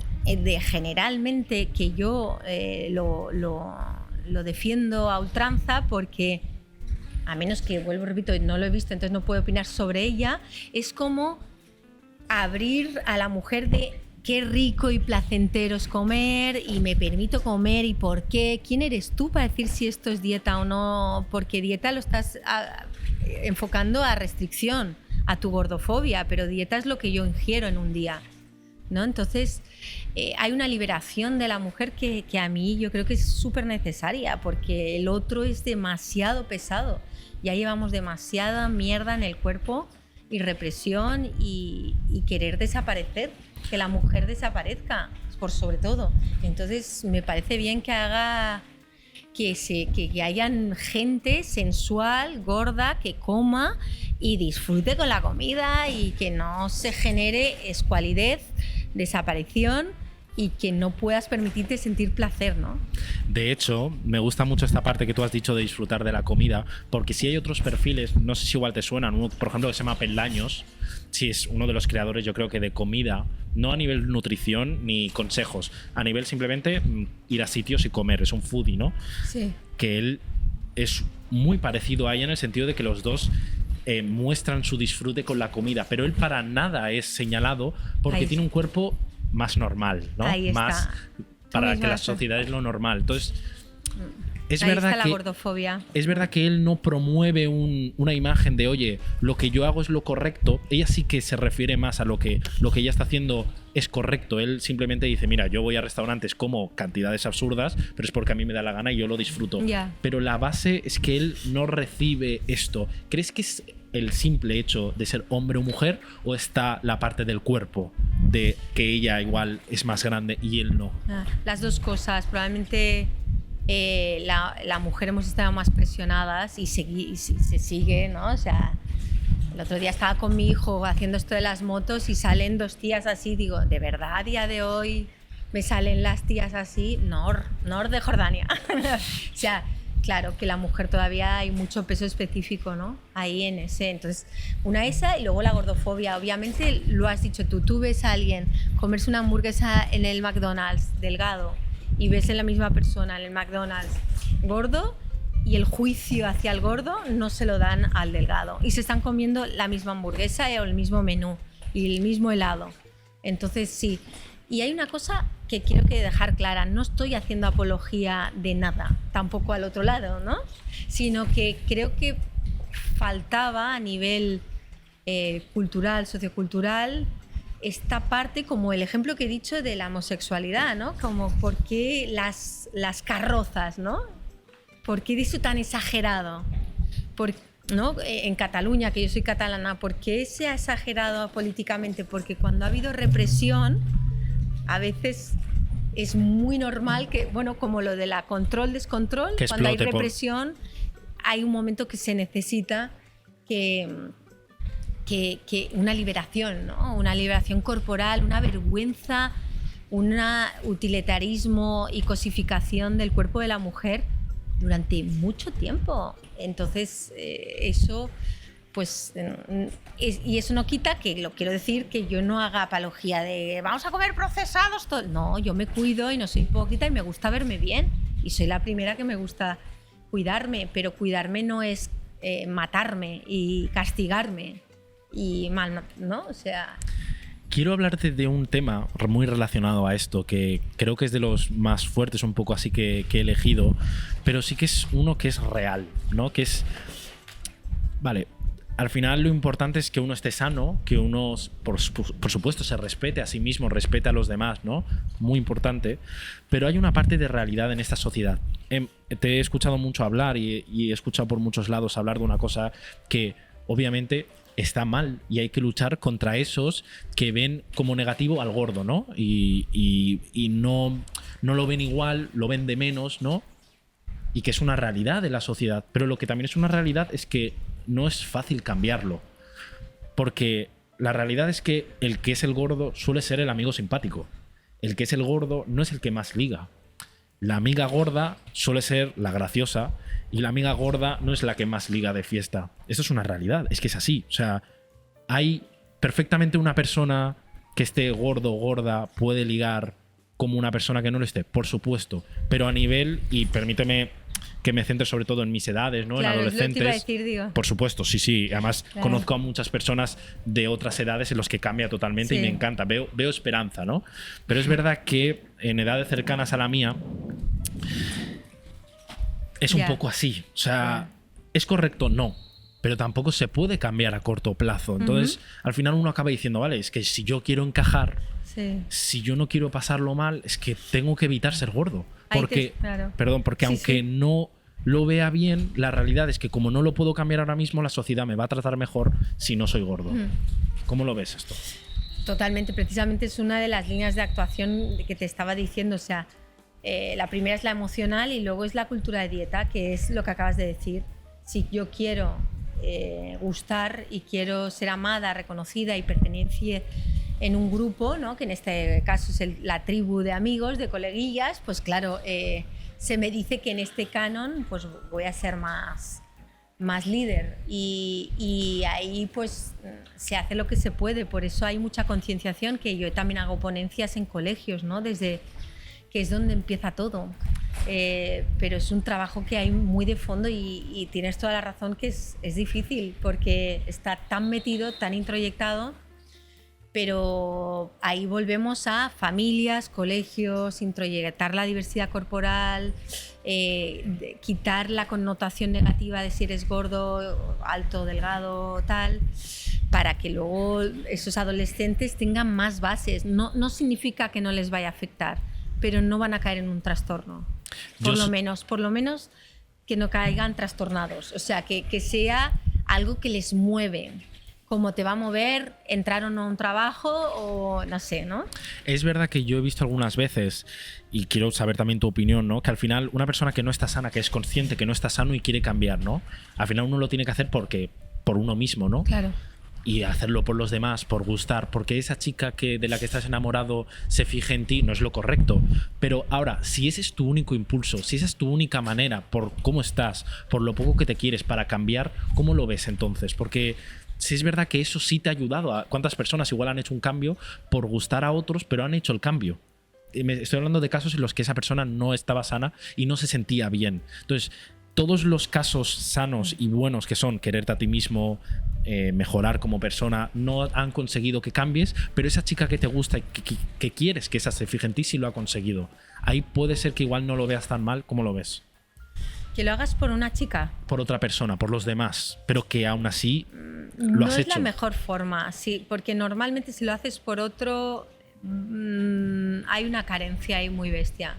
generalmente que yo lo defiendo a ultranza, porque a menos que, vuelvo, repito, no lo he visto, entonces no puedo opinar sobre ella, es como abrir a la mujer de qué rico y placentero es comer, y me permito comer, y por qué, quién eres tú para decir si esto es dieta o no, porque dieta lo estás enfocando a restricción, a tu gordofobia, pero dieta es lo que yo ingiero en un día, ¿no? Entonces hay una liberación de la mujer que a mí yo creo que es súper necesaria, porque el otro es demasiado pesado, ya llevamos demasiada mierda en el cuerpo y represión y querer desaparecer, que la mujer desaparezca por sobre todo. Entonces me parece bien que hayan gente sensual, gorda, que coma y disfrute con la comida, y que no se genere escualidez, desaparición, y que no puedas permitirte sentir placer, ¿no? De hecho, me gusta mucho esta parte que tú has dicho de disfrutar de la comida, porque si hay otros perfiles, no sé si igual te suenan, uno, por ejemplo, que se llama Peldaños, sí, es uno de los creadores, yo creo que de comida, no a nivel nutrición ni consejos, a nivel simplemente ir a sitios y comer, es un foodie, ¿no? Sí. Que él es muy parecido a ella en el sentido de que los dos muestran su disfrute con la comida, pero él para nada es señalado porque tiene un cuerpo más normal, ¿no? Ahí está. Más para que la sociedad es lo normal. Entonces, es ahí verdad está que la gordofobia. Es verdad que él no promueve una imagen de, oye, lo que yo hago es lo correcto. Ella sí que se refiere más a lo que ella está haciendo es correcto. Él simplemente dice, mira, yo voy a restaurantes, como cantidades absurdas, pero es porque a mí me da la gana y yo lo disfruto. Yeah. Pero la base es que él no recibe esto. ¿Crees que es el simple hecho de ser hombre o mujer, o está la parte del cuerpo de que ella igual es más grande y él no? Las dos cosas. Probablemente la mujer hemos estado más presionadas y se sigue, ¿no? O sea, el otro día estaba con mi hijo haciendo esto de las motos y salen 2 tías así. Digo, ¿de verdad a día de hoy me salen las tías así? Nor de Jordania. O sea, claro que la mujer todavía hay mucho peso específico, ¿no? Ahí en ese. Entonces, una esa y luego la gordofobia. Obviamente, lo has dicho tú ves a alguien comerse una hamburguesa en el McDonald's delgado y ves en la misma persona en el McDonald's gordo, y el juicio hacia el gordo no se lo dan al delgado. Y se están comiendo la misma hamburguesa o el mismo menú y el mismo helado. Entonces, sí. Y hay una cosa que quiero dejar clara, no estoy haciendo apología de nada, tampoco al otro lado, ¿no? Sino que creo que faltaba a nivel cultural, sociocultural, esta parte, como el ejemplo que he dicho de la homosexualidad, ¿no? Como por qué las carrozas, ¿no? ¿Por qué eso tan exagerado? ¿No? En Cataluña, que yo soy catalana, ¿por qué se ha exagerado políticamente? Porque cuando ha habido represión, a veces es muy normal que, bueno, como lo de la control-descontrol, cuando hay represión, hay un momento que se necesita que una liberación, ¿no? Una liberación corporal, una vergüenza, un utilitarismo y cosificación del cuerpo de la mujer durante mucho tiempo. Entonces, eso... Pues, y eso no quita que, lo quiero decir, que yo no haga apología de vamos a comer procesados. No, yo me cuido y no soy hipócrita y me gusta verme bien. Y soy la primera que me gusta cuidarme, pero cuidarme no es matarme y castigarme y mal, ¿no? O sea... Quiero hablarte de un tema muy relacionado a esto, que creo que es de los más fuertes un poco así que he elegido, pero sí que es uno que es real, ¿no? Que es... Vale... Al final lo importante es que uno esté sano, que uno, por supuesto, se respete a sí mismo, respete a los demás, ¿no? Muy importante. Pero hay una parte de realidad en esta sociedad. Te he escuchado mucho hablar y he escuchado por muchos lados hablar de una cosa que obviamente está mal y hay que luchar contra esos que ven como negativo al gordo, ¿no? Y no lo ven igual, lo ven de menos, ¿no? Y que es una realidad de la sociedad. Pero lo que también es una realidad es que no es fácil cambiarlo, porque la realidad es que el que es el gordo suele ser el amigo simpático. El que es el gordo no es el que más liga. La amiga gorda suele ser la graciosa y la amiga gorda no es la que más liga de fiesta. Esto es una realidad, es que es así. O sea, hay perfectamente una persona que esté gordo o gorda puede ligar como una persona que no lo esté, por supuesto, pero a nivel, y permíteme que me centre sobre todo en mis edades, ¿no? Claro, en adolescentes. es lo que iba a decir, digo. Por supuesto, sí. Además, conozco a muchas personas de otras edades en los que cambia totalmente y me encanta. Veo esperanza, ¿no? Pero es verdad que en edades cercanas a la mía es un poco así. O sea, ¿es correcto? No. Pero tampoco se puede cambiar a corto plazo. Entonces, al final uno acaba diciendo, vale, es que si yo quiero encajar, si yo no quiero pasarlo mal, es que tengo que evitar ser gordo. Porque, porque aunque no lo vea bien, la realidad es que como no lo puedo cambiar ahora mismo, la sociedad me va a tratar mejor si no soy gordo. ¿Cómo lo ves esto? Totalmente. Precisamente es una de las líneas de actuación que te estaba diciendo. O sea, la primera es la emocional y luego es la cultura de dieta, que es lo que acabas de decir. Si yo quiero gustar y quiero ser amada, reconocida y pertenecer en un grupo, ¿no? Que en este caso es la tribu de amigos, de coleguillas, pues claro, se me dice que en este canon pues voy a ser más líder y ahí pues se hace lo que se puede. Por eso hay mucha concienciación, que yo también hago ponencias en colegios, ¿no? Desde que es donde empieza todo. Pero es un trabajo que hay muy de fondo y tienes toda la razón que es difícil porque está tan metido, tan introyectado, pero ahí volvemos a familias, colegios, introyectar la diversidad corporal, quitar la connotación negativa de si eres gordo, alto, delgado, tal, para que luego esos adolescentes tengan más bases. No significa que no les vaya a afectar, pero no van a caer en un trastorno. Por lo menos que no caigan trastornados. O sea, que sea algo que les mueve. Como te va a mover entrar o no a un trabajo o no sé, ¿no? Es verdad que yo he visto algunas veces, y quiero saber también tu opinión, ¿no? Que al final una persona que no está sana, que es consciente que no está sano y quiere cambiar, ¿no? Al final uno lo tiene que hacer por uno mismo, ¿no? Claro. Y hacerlo por los demás, por gustar, porque esa chica de la que estás enamorado se fije en ti, no es lo correcto. Pero ahora, si ese es tu único impulso, si esa es tu única manera, por cómo estás, por lo poco que te quieres para cambiar, ¿cómo lo ves entonces? Porque si es verdad que eso sí te ha ayudado. ¿Cuántas personas igual han hecho un cambio por gustar a otros, pero han hecho el cambio? Estoy hablando de casos en los que esa persona no estaba sana y no se sentía bien. Entonces, todos los casos sanos y buenos que son quererte a ti mismo, mejorar como persona, no han conseguido que cambies, pero esa chica que te gusta y que quieres que esa se fije en ti, sí lo ha conseguido. Ahí puede ser que igual no lo veas tan mal. ¿Cómo lo ves? ¿Que lo hagas por una chica? Por otra persona, por los demás, pero que aún así lo has hecho. No es la mejor forma, sí, porque normalmente si lo haces por otro, hay una carencia ahí muy bestia.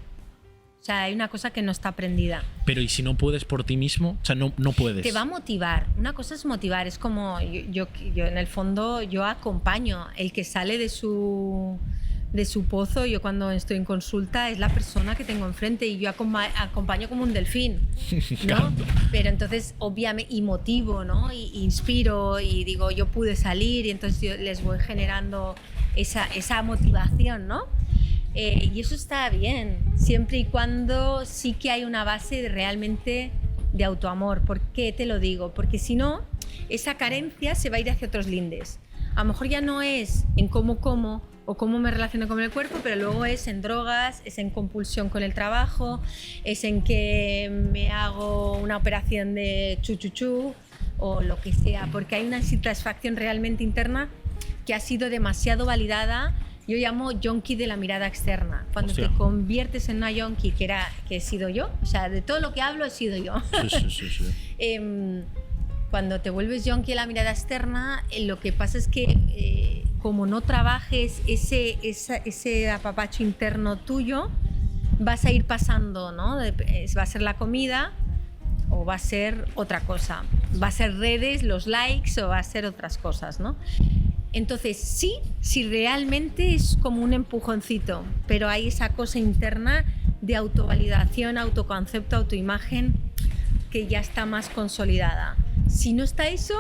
O sea, hay una cosa que no está aprendida. Pero ¿y si no puedes por ti mismo? O sea, no puedes. Te va a motivar. Una cosa es motivar. Es como yo en el fondo, yo acompaño. El que sale de su pozo, yo cuando estoy en consulta, es la persona que tengo enfrente y yo acompaño como un delfín, ¿no? Claro. Pero entonces, obviamente, y motivo, ¿no? Y inspiro y digo, yo pude salir y entonces yo les voy generando esa motivación, ¿no? Y eso está bien, siempre y cuando sí que hay una base realmente de autoamor. ¿Por qué te lo digo? Porque si no, esa carencia se va a ir hacia otros lindes. A lo mejor ya no es en cómo como o cómo me relaciono con el cuerpo, pero luego es en drogas, es en compulsión con el trabajo, es en que me hago una operación de chuchuchú o lo que sea, porque hay una insatisfacción realmente interna que ha sido demasiado validada. Yo llamo yonki de la mirada externa. Cuando te conviertes en una yonki, que he sido yo, o sea, de todo lo que hablo he sido yo. Sí. Cuando te vuelves yonki de la mirada externa, lo que pasa es que como no trabajes ese apapacho interno tuyo, vas a ir pasando, ¿no? Va a ser la comida o va a ser otra cosa. Va a ser redes, los likes o va a ser otras cosas, ¿no? Entonces, sí realmente es como un empujoncito, pero hay esa cosa interna de autovalidación, autoconcepto, autoimagen que ya está más consolidada. Si no está eso,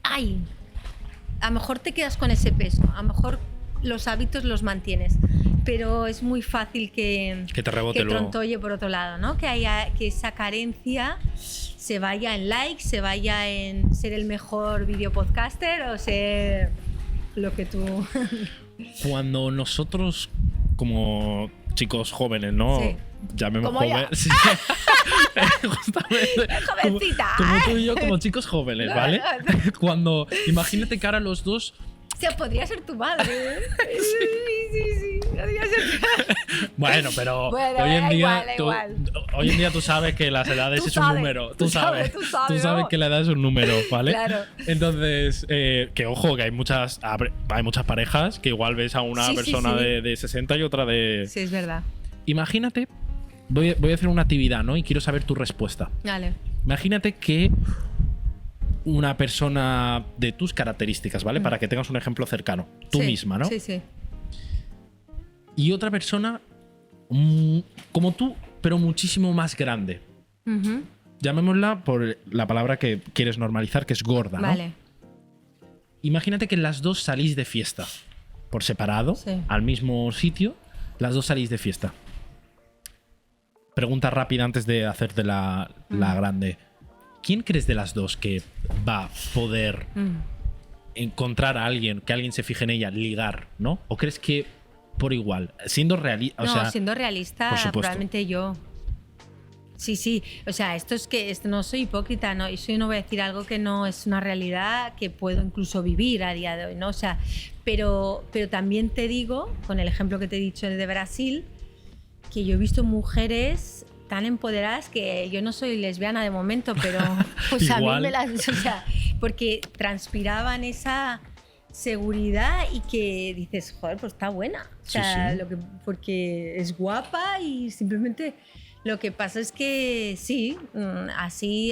a lo mejor te quedas con ese peso, a lo mejor los hábitos los mantienes, pero es muy fácil que te rebote que trontolle por otro lado, ¿no? Que esa carencia se vaya en likes, se vaya en ser el mejor videopodcaster o ser lo que tú... Cuando nosotros, como chicos jóvenes, ¿no? Sí. Llamemos jóvenes. Sí. Justamente. Jovencita. Como tú y yo, como chicos jóvenes, ¿vale? Cuando, imagínate que ahora los dos... O sea, podría ser tu madre. Sí. Podría ser. Bueno, pero hoy en día tú sabes que las edades es un número. Tú sabes que la edad es un número, ¿vale? Claro. Entonces, que ojo, que hay muchas parejas que igual ves a una persona de 60 y otra de... Sí, es verdad. Imagínate, voy a hacer una actividad, ¿no? Y quiero saber tu respuesta. Vale. Imagínate que una persona de tus características, ¿vale? Para que tengas un ejemplo cercano. Tú misma, ¿no? Sí. Y otra persona como tú, pero muchísimo más grande. Uh-huh. Llamémosla por la palabra que quieres normalizar, que es gorda, ¿no? Vale. Imagínate que las dos salís de fiesta por separado, al mismo sitio, las dos salís de fiesta. Pregunta rápida antes de hacerte la grande. ¿Quién crees de las dos que va a poder encontrar a alguien, que alguien se fije en ella, ligar, ¿no? ¿O crees que por igual, siendo realista. No, siendo realista, probablemente yo. Sí, o sea, esto no soy hipócrita, ¿no? Yo no voy a decir algo que no es una realidad que puedo incluso vivir a día de hoy, ¿no? O sea, pero también te digo, con el ejemplo que te he dicho de Brasil, que yo he visto mujeres tan empoderadas que yo no soy lesbiana de momento, pero pues a mí me las... O sea, porque transpiraban esa seguridad y que dices, joder, pues está buena. O sea, sí. Porque es guapa y simplemente... Lo que pasa es que sí, así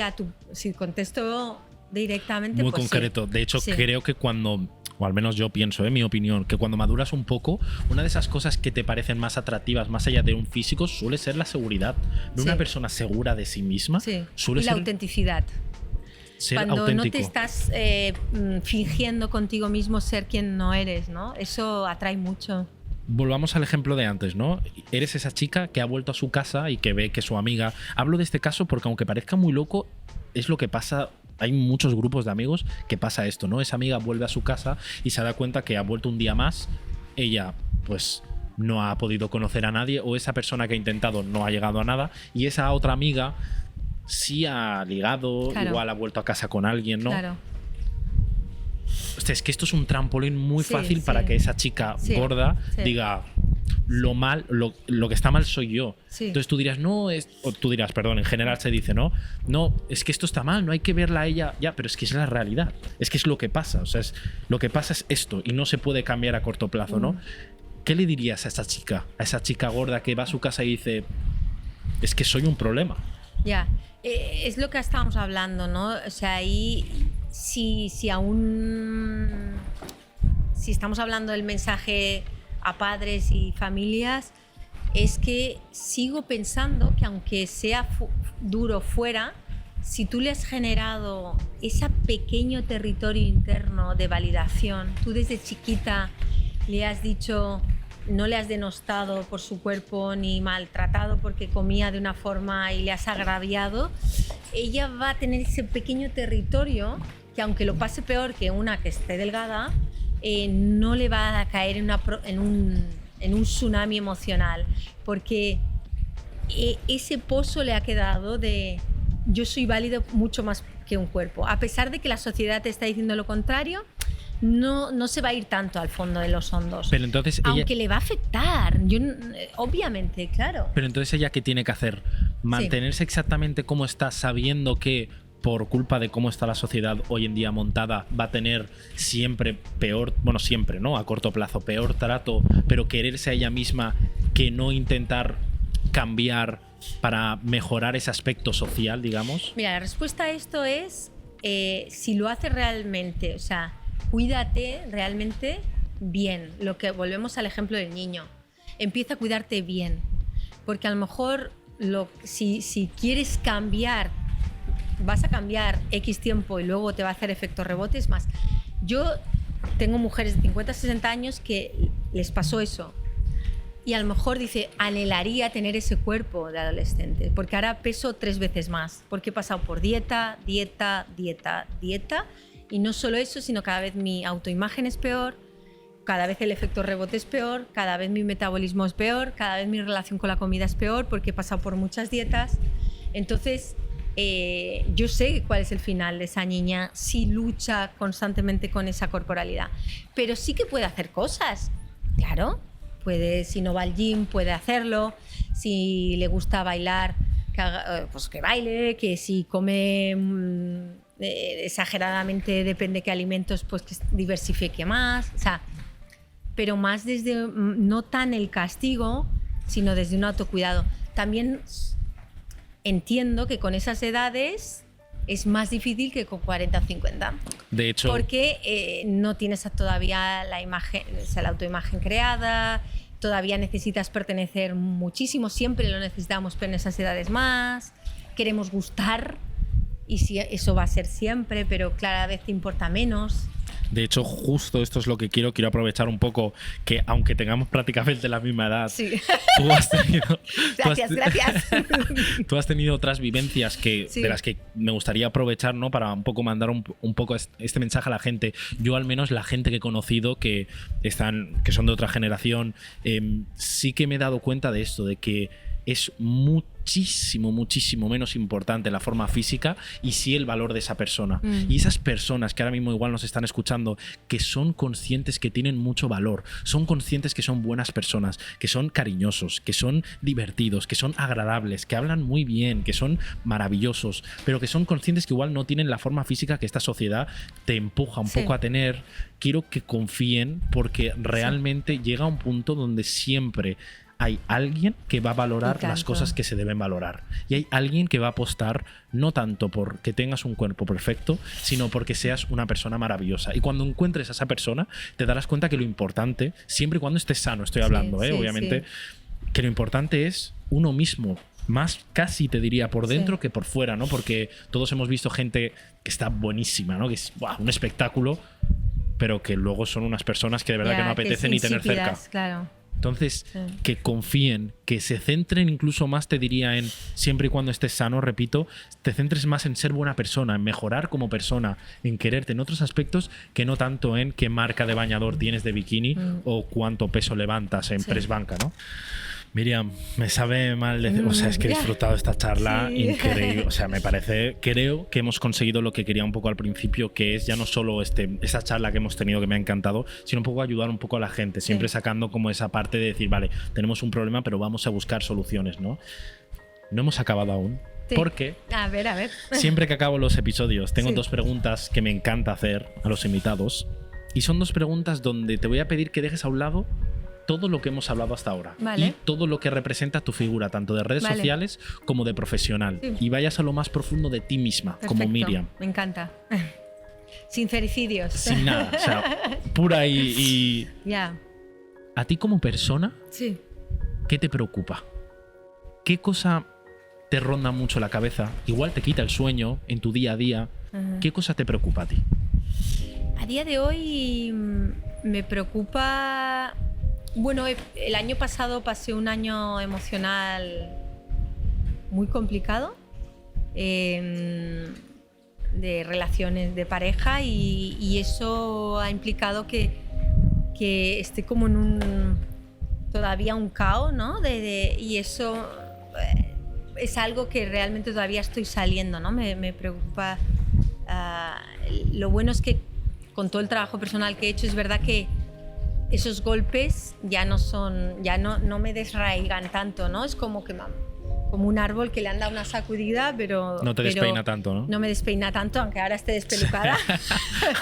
si contesto directamente. Muy pues concreto. Sí. De hecho, creo que cuando, o al menos yo pienso, mi opinión, que cuando maduras un poco, una de esas cosas que te parecen más atractivas, más allá de un físico, suele ser la seguridad. De una persona segura de sí misma, suele y la autenticidad. Cuando auténtico. no te estás fingiendo contigo mismo ser quien no eres, ¿no? Eso atrae mucho. Volvamos al ejemplo de antes, ¿no? Eres esa chica que ha vuelto a su casa y que ve que su amiga... Hablo de este caso porque aunque parezca muy loco, es lo que pasa... Hay muchos grupos de amigos que pasa esto, ¿no? Esa amiga vuelve a su casa y se da cuenta que ha vuelto un día más. Ella, pues, no ha podido conocer a nadie, o esa persona que ha intentado no ha llegado a nada, y esa otra amiga sí ha ligado, igual ha vuelto a casa con alguien, ¿no? Claro. Hostia, es que esto es un trampolín muy fácil para que esa chica gorda diga lo que está mal soy yo. Entonces tú dirás, en general se dice, no, es que esto está mal, no hay que verla a ella, ya, pero es que es la realidad, es que es lo que pasa, o sea, lo que pasa es esto y no se puede cambiar a corto plazo, ¿no? ¿Qué le dirías a esa chica gorda que va a su casa y dice, es que soy un problema? Ya, es lo que estábamos hablando, ¿no? O sea, ahí si estamos hablando del mensaje a padres y familias, es que sigo pensando que aunque sea duro fuera, si tú le has generado ese pequeño territorio interno de validación, tú desde chiquita le has dicho, no le has denostado por su cuerpo ni maltratado porque comía de una forma y le has agraviado, ella va a tener ese pequeño territorio que aunque lo pase peor que una que esté delgada, no le va a caer en un tsunami emocional, porque ese pozo le ha quedado de yo soy válido mucho más que un cuerpo. A pesar de que la sociedad te está diciendo lo contrario, no se va a ir tanto al fondo de los hondos. Pero entonces aunque le va a afectar, obviamente, claro. Pero entonces ella, ¿qué tiene que hacer? ¿Mantenerse exactamente como está, sabiendo que por culpa de cómo está la sociedad hoy en día montada va a tener siempre peor, bueno, siempre, ¿no? A corto plazo, peor trato, pero quererse a ella misma que no intentar cambiar para mejorar ese aspecto social, digamos? Mira, la respuesta a esto es si lo hace realmente, o sea, cuídate realmente bien. Volvemos al ejemplo del niño. Empieza a cuidarte bien, porque a lo mejor si quieres cambiar, vas a cambiar X tiempo y luego te va a hacer efecto rebote. Es más, yo tengo mujeres de 50, 60 años que les pasó eso y a lo mejor dice, anhelaría tener ese cuerpo de adolescente porque ahora peso 3 veces más porque he pasado por dieta y no solo eso, sino cada vez mi autoimagen es peor, cada vez el efecto rebote es peor, cada vez mi metabolismo es peor, cada vez mi relación con la comida es peor porque he pasado por muchas dietas. Entonces yo sé cuál es el final de esa niña si lucha constantemente con esa corporalidad, pero sí que puede hacer cosas, claro, si no va al gym puede hacerlo, si le gusta bailar pues que baile, que si come exageradamente depende qué alimentos, pues que diversifique más, o sea, pero más desde no tan el castigo sino desde un autocuidado. También entiendo que con esas edades es más difícil que con 40 o 50. De hecho, porque no tienes todavía la imagen, o sea, la autoimagen creada, todavía necesitas pertenecer muchísimo, siempre lo necesitamos, pero en esas edades más, queremos gustar y si eso va a ser siempre, pero cada vez te importa menos. De hecho, justo esto es lo que quiero aprovechar un poco, que aunque tengamos prácticamente la misma edad, sí. tú has tenido... Gracias. Tú has tenido otras vivencias de las que me gustaría aprovechar, ¿no? Para un poco mandar un poco este mensaje a la gente. Yo, al menos, la gente que he conocido que son de otra generación, sí que me he dado cuenta de esto, de que es muchísimo menos importante la forma física y sí el valor de esa persona. Y esas personas que ahora mismo igual nos están escuchando, que son conscientes que tienen mucho valor, son conscientes que son buenas personas, que son cariñosos, que son divertidos, que son agradables, que hablan muy bien, que son maravillosos, pero que son conscientes que igual no tienen la forma física que esta sociedad te empuja un poco a tener. Quiero que confíen, porque realmente llega un punto donde siempre hay alguien que va a valorar las cosas que se deben valorar. Y hay alguien que va a apostar no tanto por que tengas un cuerpo perfecto, sino porque seas una persona maravillosa. Y cuando encuentres a esa persona, te darás cuenta que lo importante, siempre y cuando estés sano, estoy hablando, obviamente, que lo importante es uno mismo. Más casi te diría por dentro que por fuera, ¿no? Porque todos hemos visto gente que está buenísima, ¿no? Que es un espectáculo, pero que luego son unas personas que de verdad que no apetece ni tener cerca. Claro. Entonces, que confíen, que se centren incluso más, te diría, en siempre y cuando estés sano, repito, te centres más en ser buena persona, en mejorar como persona, en quererte en otros aspectos, que no tanto en qué marca de bañador tienes de bikini o cuánto peso levantas en press banca, ¿no? Miriam, me sabe mal decir, o sea, es que he disfrutado esta charla increíble, o sea, me parece, creo que hemos conseguido lo que quería un poco al principio, que es ya no solo esta charla que hemos tenido que me ha encantado, sino un poco ayudar un poco a la gente, siempre sacando como esa parte de decir, vale, tenemos un problema, pero vamos a buscar soluciones, ¿no? No hemos acabado aún. Porque a ver. Siempre que acabo los episodios tengo dos preguntas que me encanta hacer a los invitados, y son dos preguntas donde te voy a pedir que dejes a un lado todo lo que hemos hablado hasta ahora y todo lo que representa tu figura, tanto de redes sociales como de profesional, y vayas a lo más profundo de ti misma. Perfecto. Como Miriam. Me encanta. Sincericidios. Sin nada, o sea, pura y... A ti como persona, ¿qué te preocupa? ¿Qué cosa te ronda mucho la cabeza? Igual te quita el sueño en tu día a día. ¿Qué cosa te preocupa a ti? A día de hoy me preocupa... Bueno, el año pasado pasé un año emocional muy complicado, de relaciones de pareja, y eso ha implicado que esté como en todavía un caos, ¿no? Y eso es algo que realmente todavía estoy saliendo, ¿no? Me preocupa. Lo bueno es que con todo el trabajo personal que he hecho, es verdad que esos golpes ya no me desraigan tanto, ¿no? Es como un árbol que le han dado una sacudida, pero no te despeina tanto, ¿no? No me despeina tanto, aunque ahora esté despelucada.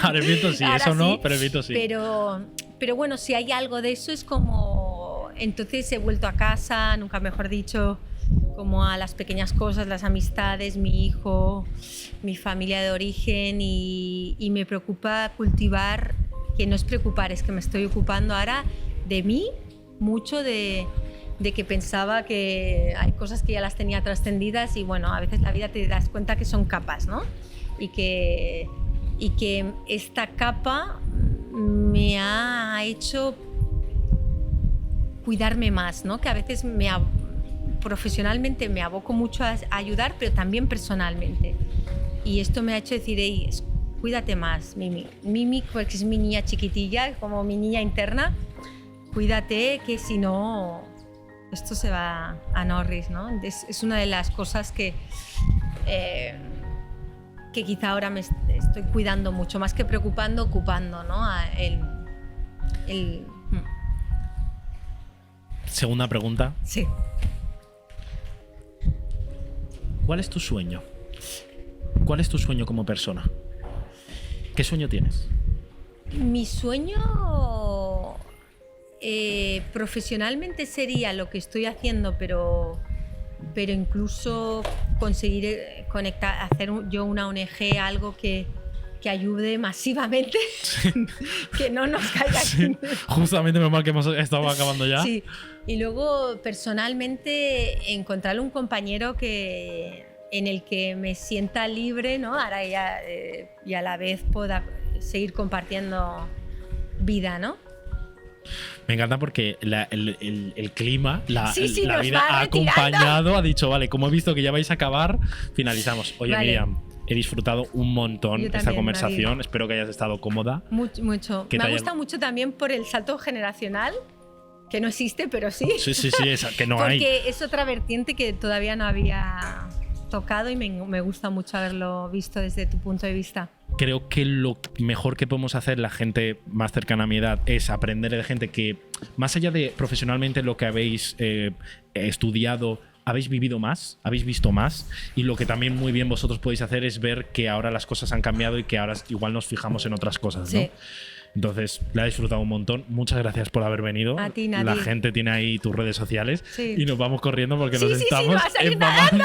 Ahora el viento sí, eso no, pero el viento sí. Pero bueno, si hay algo de eso, es como... Entonces he vuelto a casa, nunca mejor dicho, como a las pequeñas cosas, las amistades, mi hijo, mi familia de origen, y me preocupa cultivar... que no es preocupar, es que me estoy ocupando ahora de mí mucho, de que pensaba que hay cosas que ya las tenía trascendidas, y bueno, a veces la vida te das cuenta que son capas, ¿no? Y que esta capa me ha hecho cuidarme más, ¿no? Que a veces profesionalmente me aboco mucho a ayudar, pero también personalmente. Y esto me ha hecho decir, hey, cuídate más, Mimi. Mimi, porque es mi niña chiquitilla, como mi niña interna. Cuídate, que si no, esto se va a Norris, ¿no? Es una de las cosas que quizá ahora me estoy cuidando mucho, más que preocupando, ocupando, ¿no? Segunda pregunta. Sí. ¿Cuál es tu sueño? ¿Cuál es tu sueño como persona? ¿Qué sueño tienes? Mi sueño profesionalmente sería lo que estoy haciendo, pero incluso conseguir conectar, hacer yo una ONG, algo que ayude masivamente, que no nos caiga. Sí, justamente, menos mal que hemos estado acabando ya. Sí. Y luego personalmente encontrar un compañero en el que me sienta libre, ¿no? Ahora ya y a la vez pueda seguir compartiendo vida, ¿no? Me encanta porque el clima, la vida ha acompañado, ha dicho, vale, como he visto que ya vais a acabar, finalizamos. Oye, vale. Miriam, he disfrutado un montón esta conversación. David. Espero que hayas estado cómoda. Mucho. Me ha gustado mucho también por el salto generacional, que no existe, pero sí. Sí, que no porque hay. Porque es otra vertiente que todavía no había tocado y me gusta mucho haberlo visto desde tu punto de vista. Creo que lo mejor que podemos hacer la gente más cercana a mi edad es aprender de gente que, más allá de profesionalmente lo que habéis estudiado, habéis vivido más, habéis visto más, y lo que también muy bien vosotros podéis hacer es ver que ahora las cosas han cambiado y que ahora igual nos fijamos en otras cosas, ¿no? Sí. Entonces, la he disfrutado un montón. Muchas gracias por haber venido. A ti, Nadie. La gente tiene ahí tus redes sociales y nos vamos corriendo porque nos estamos empapando.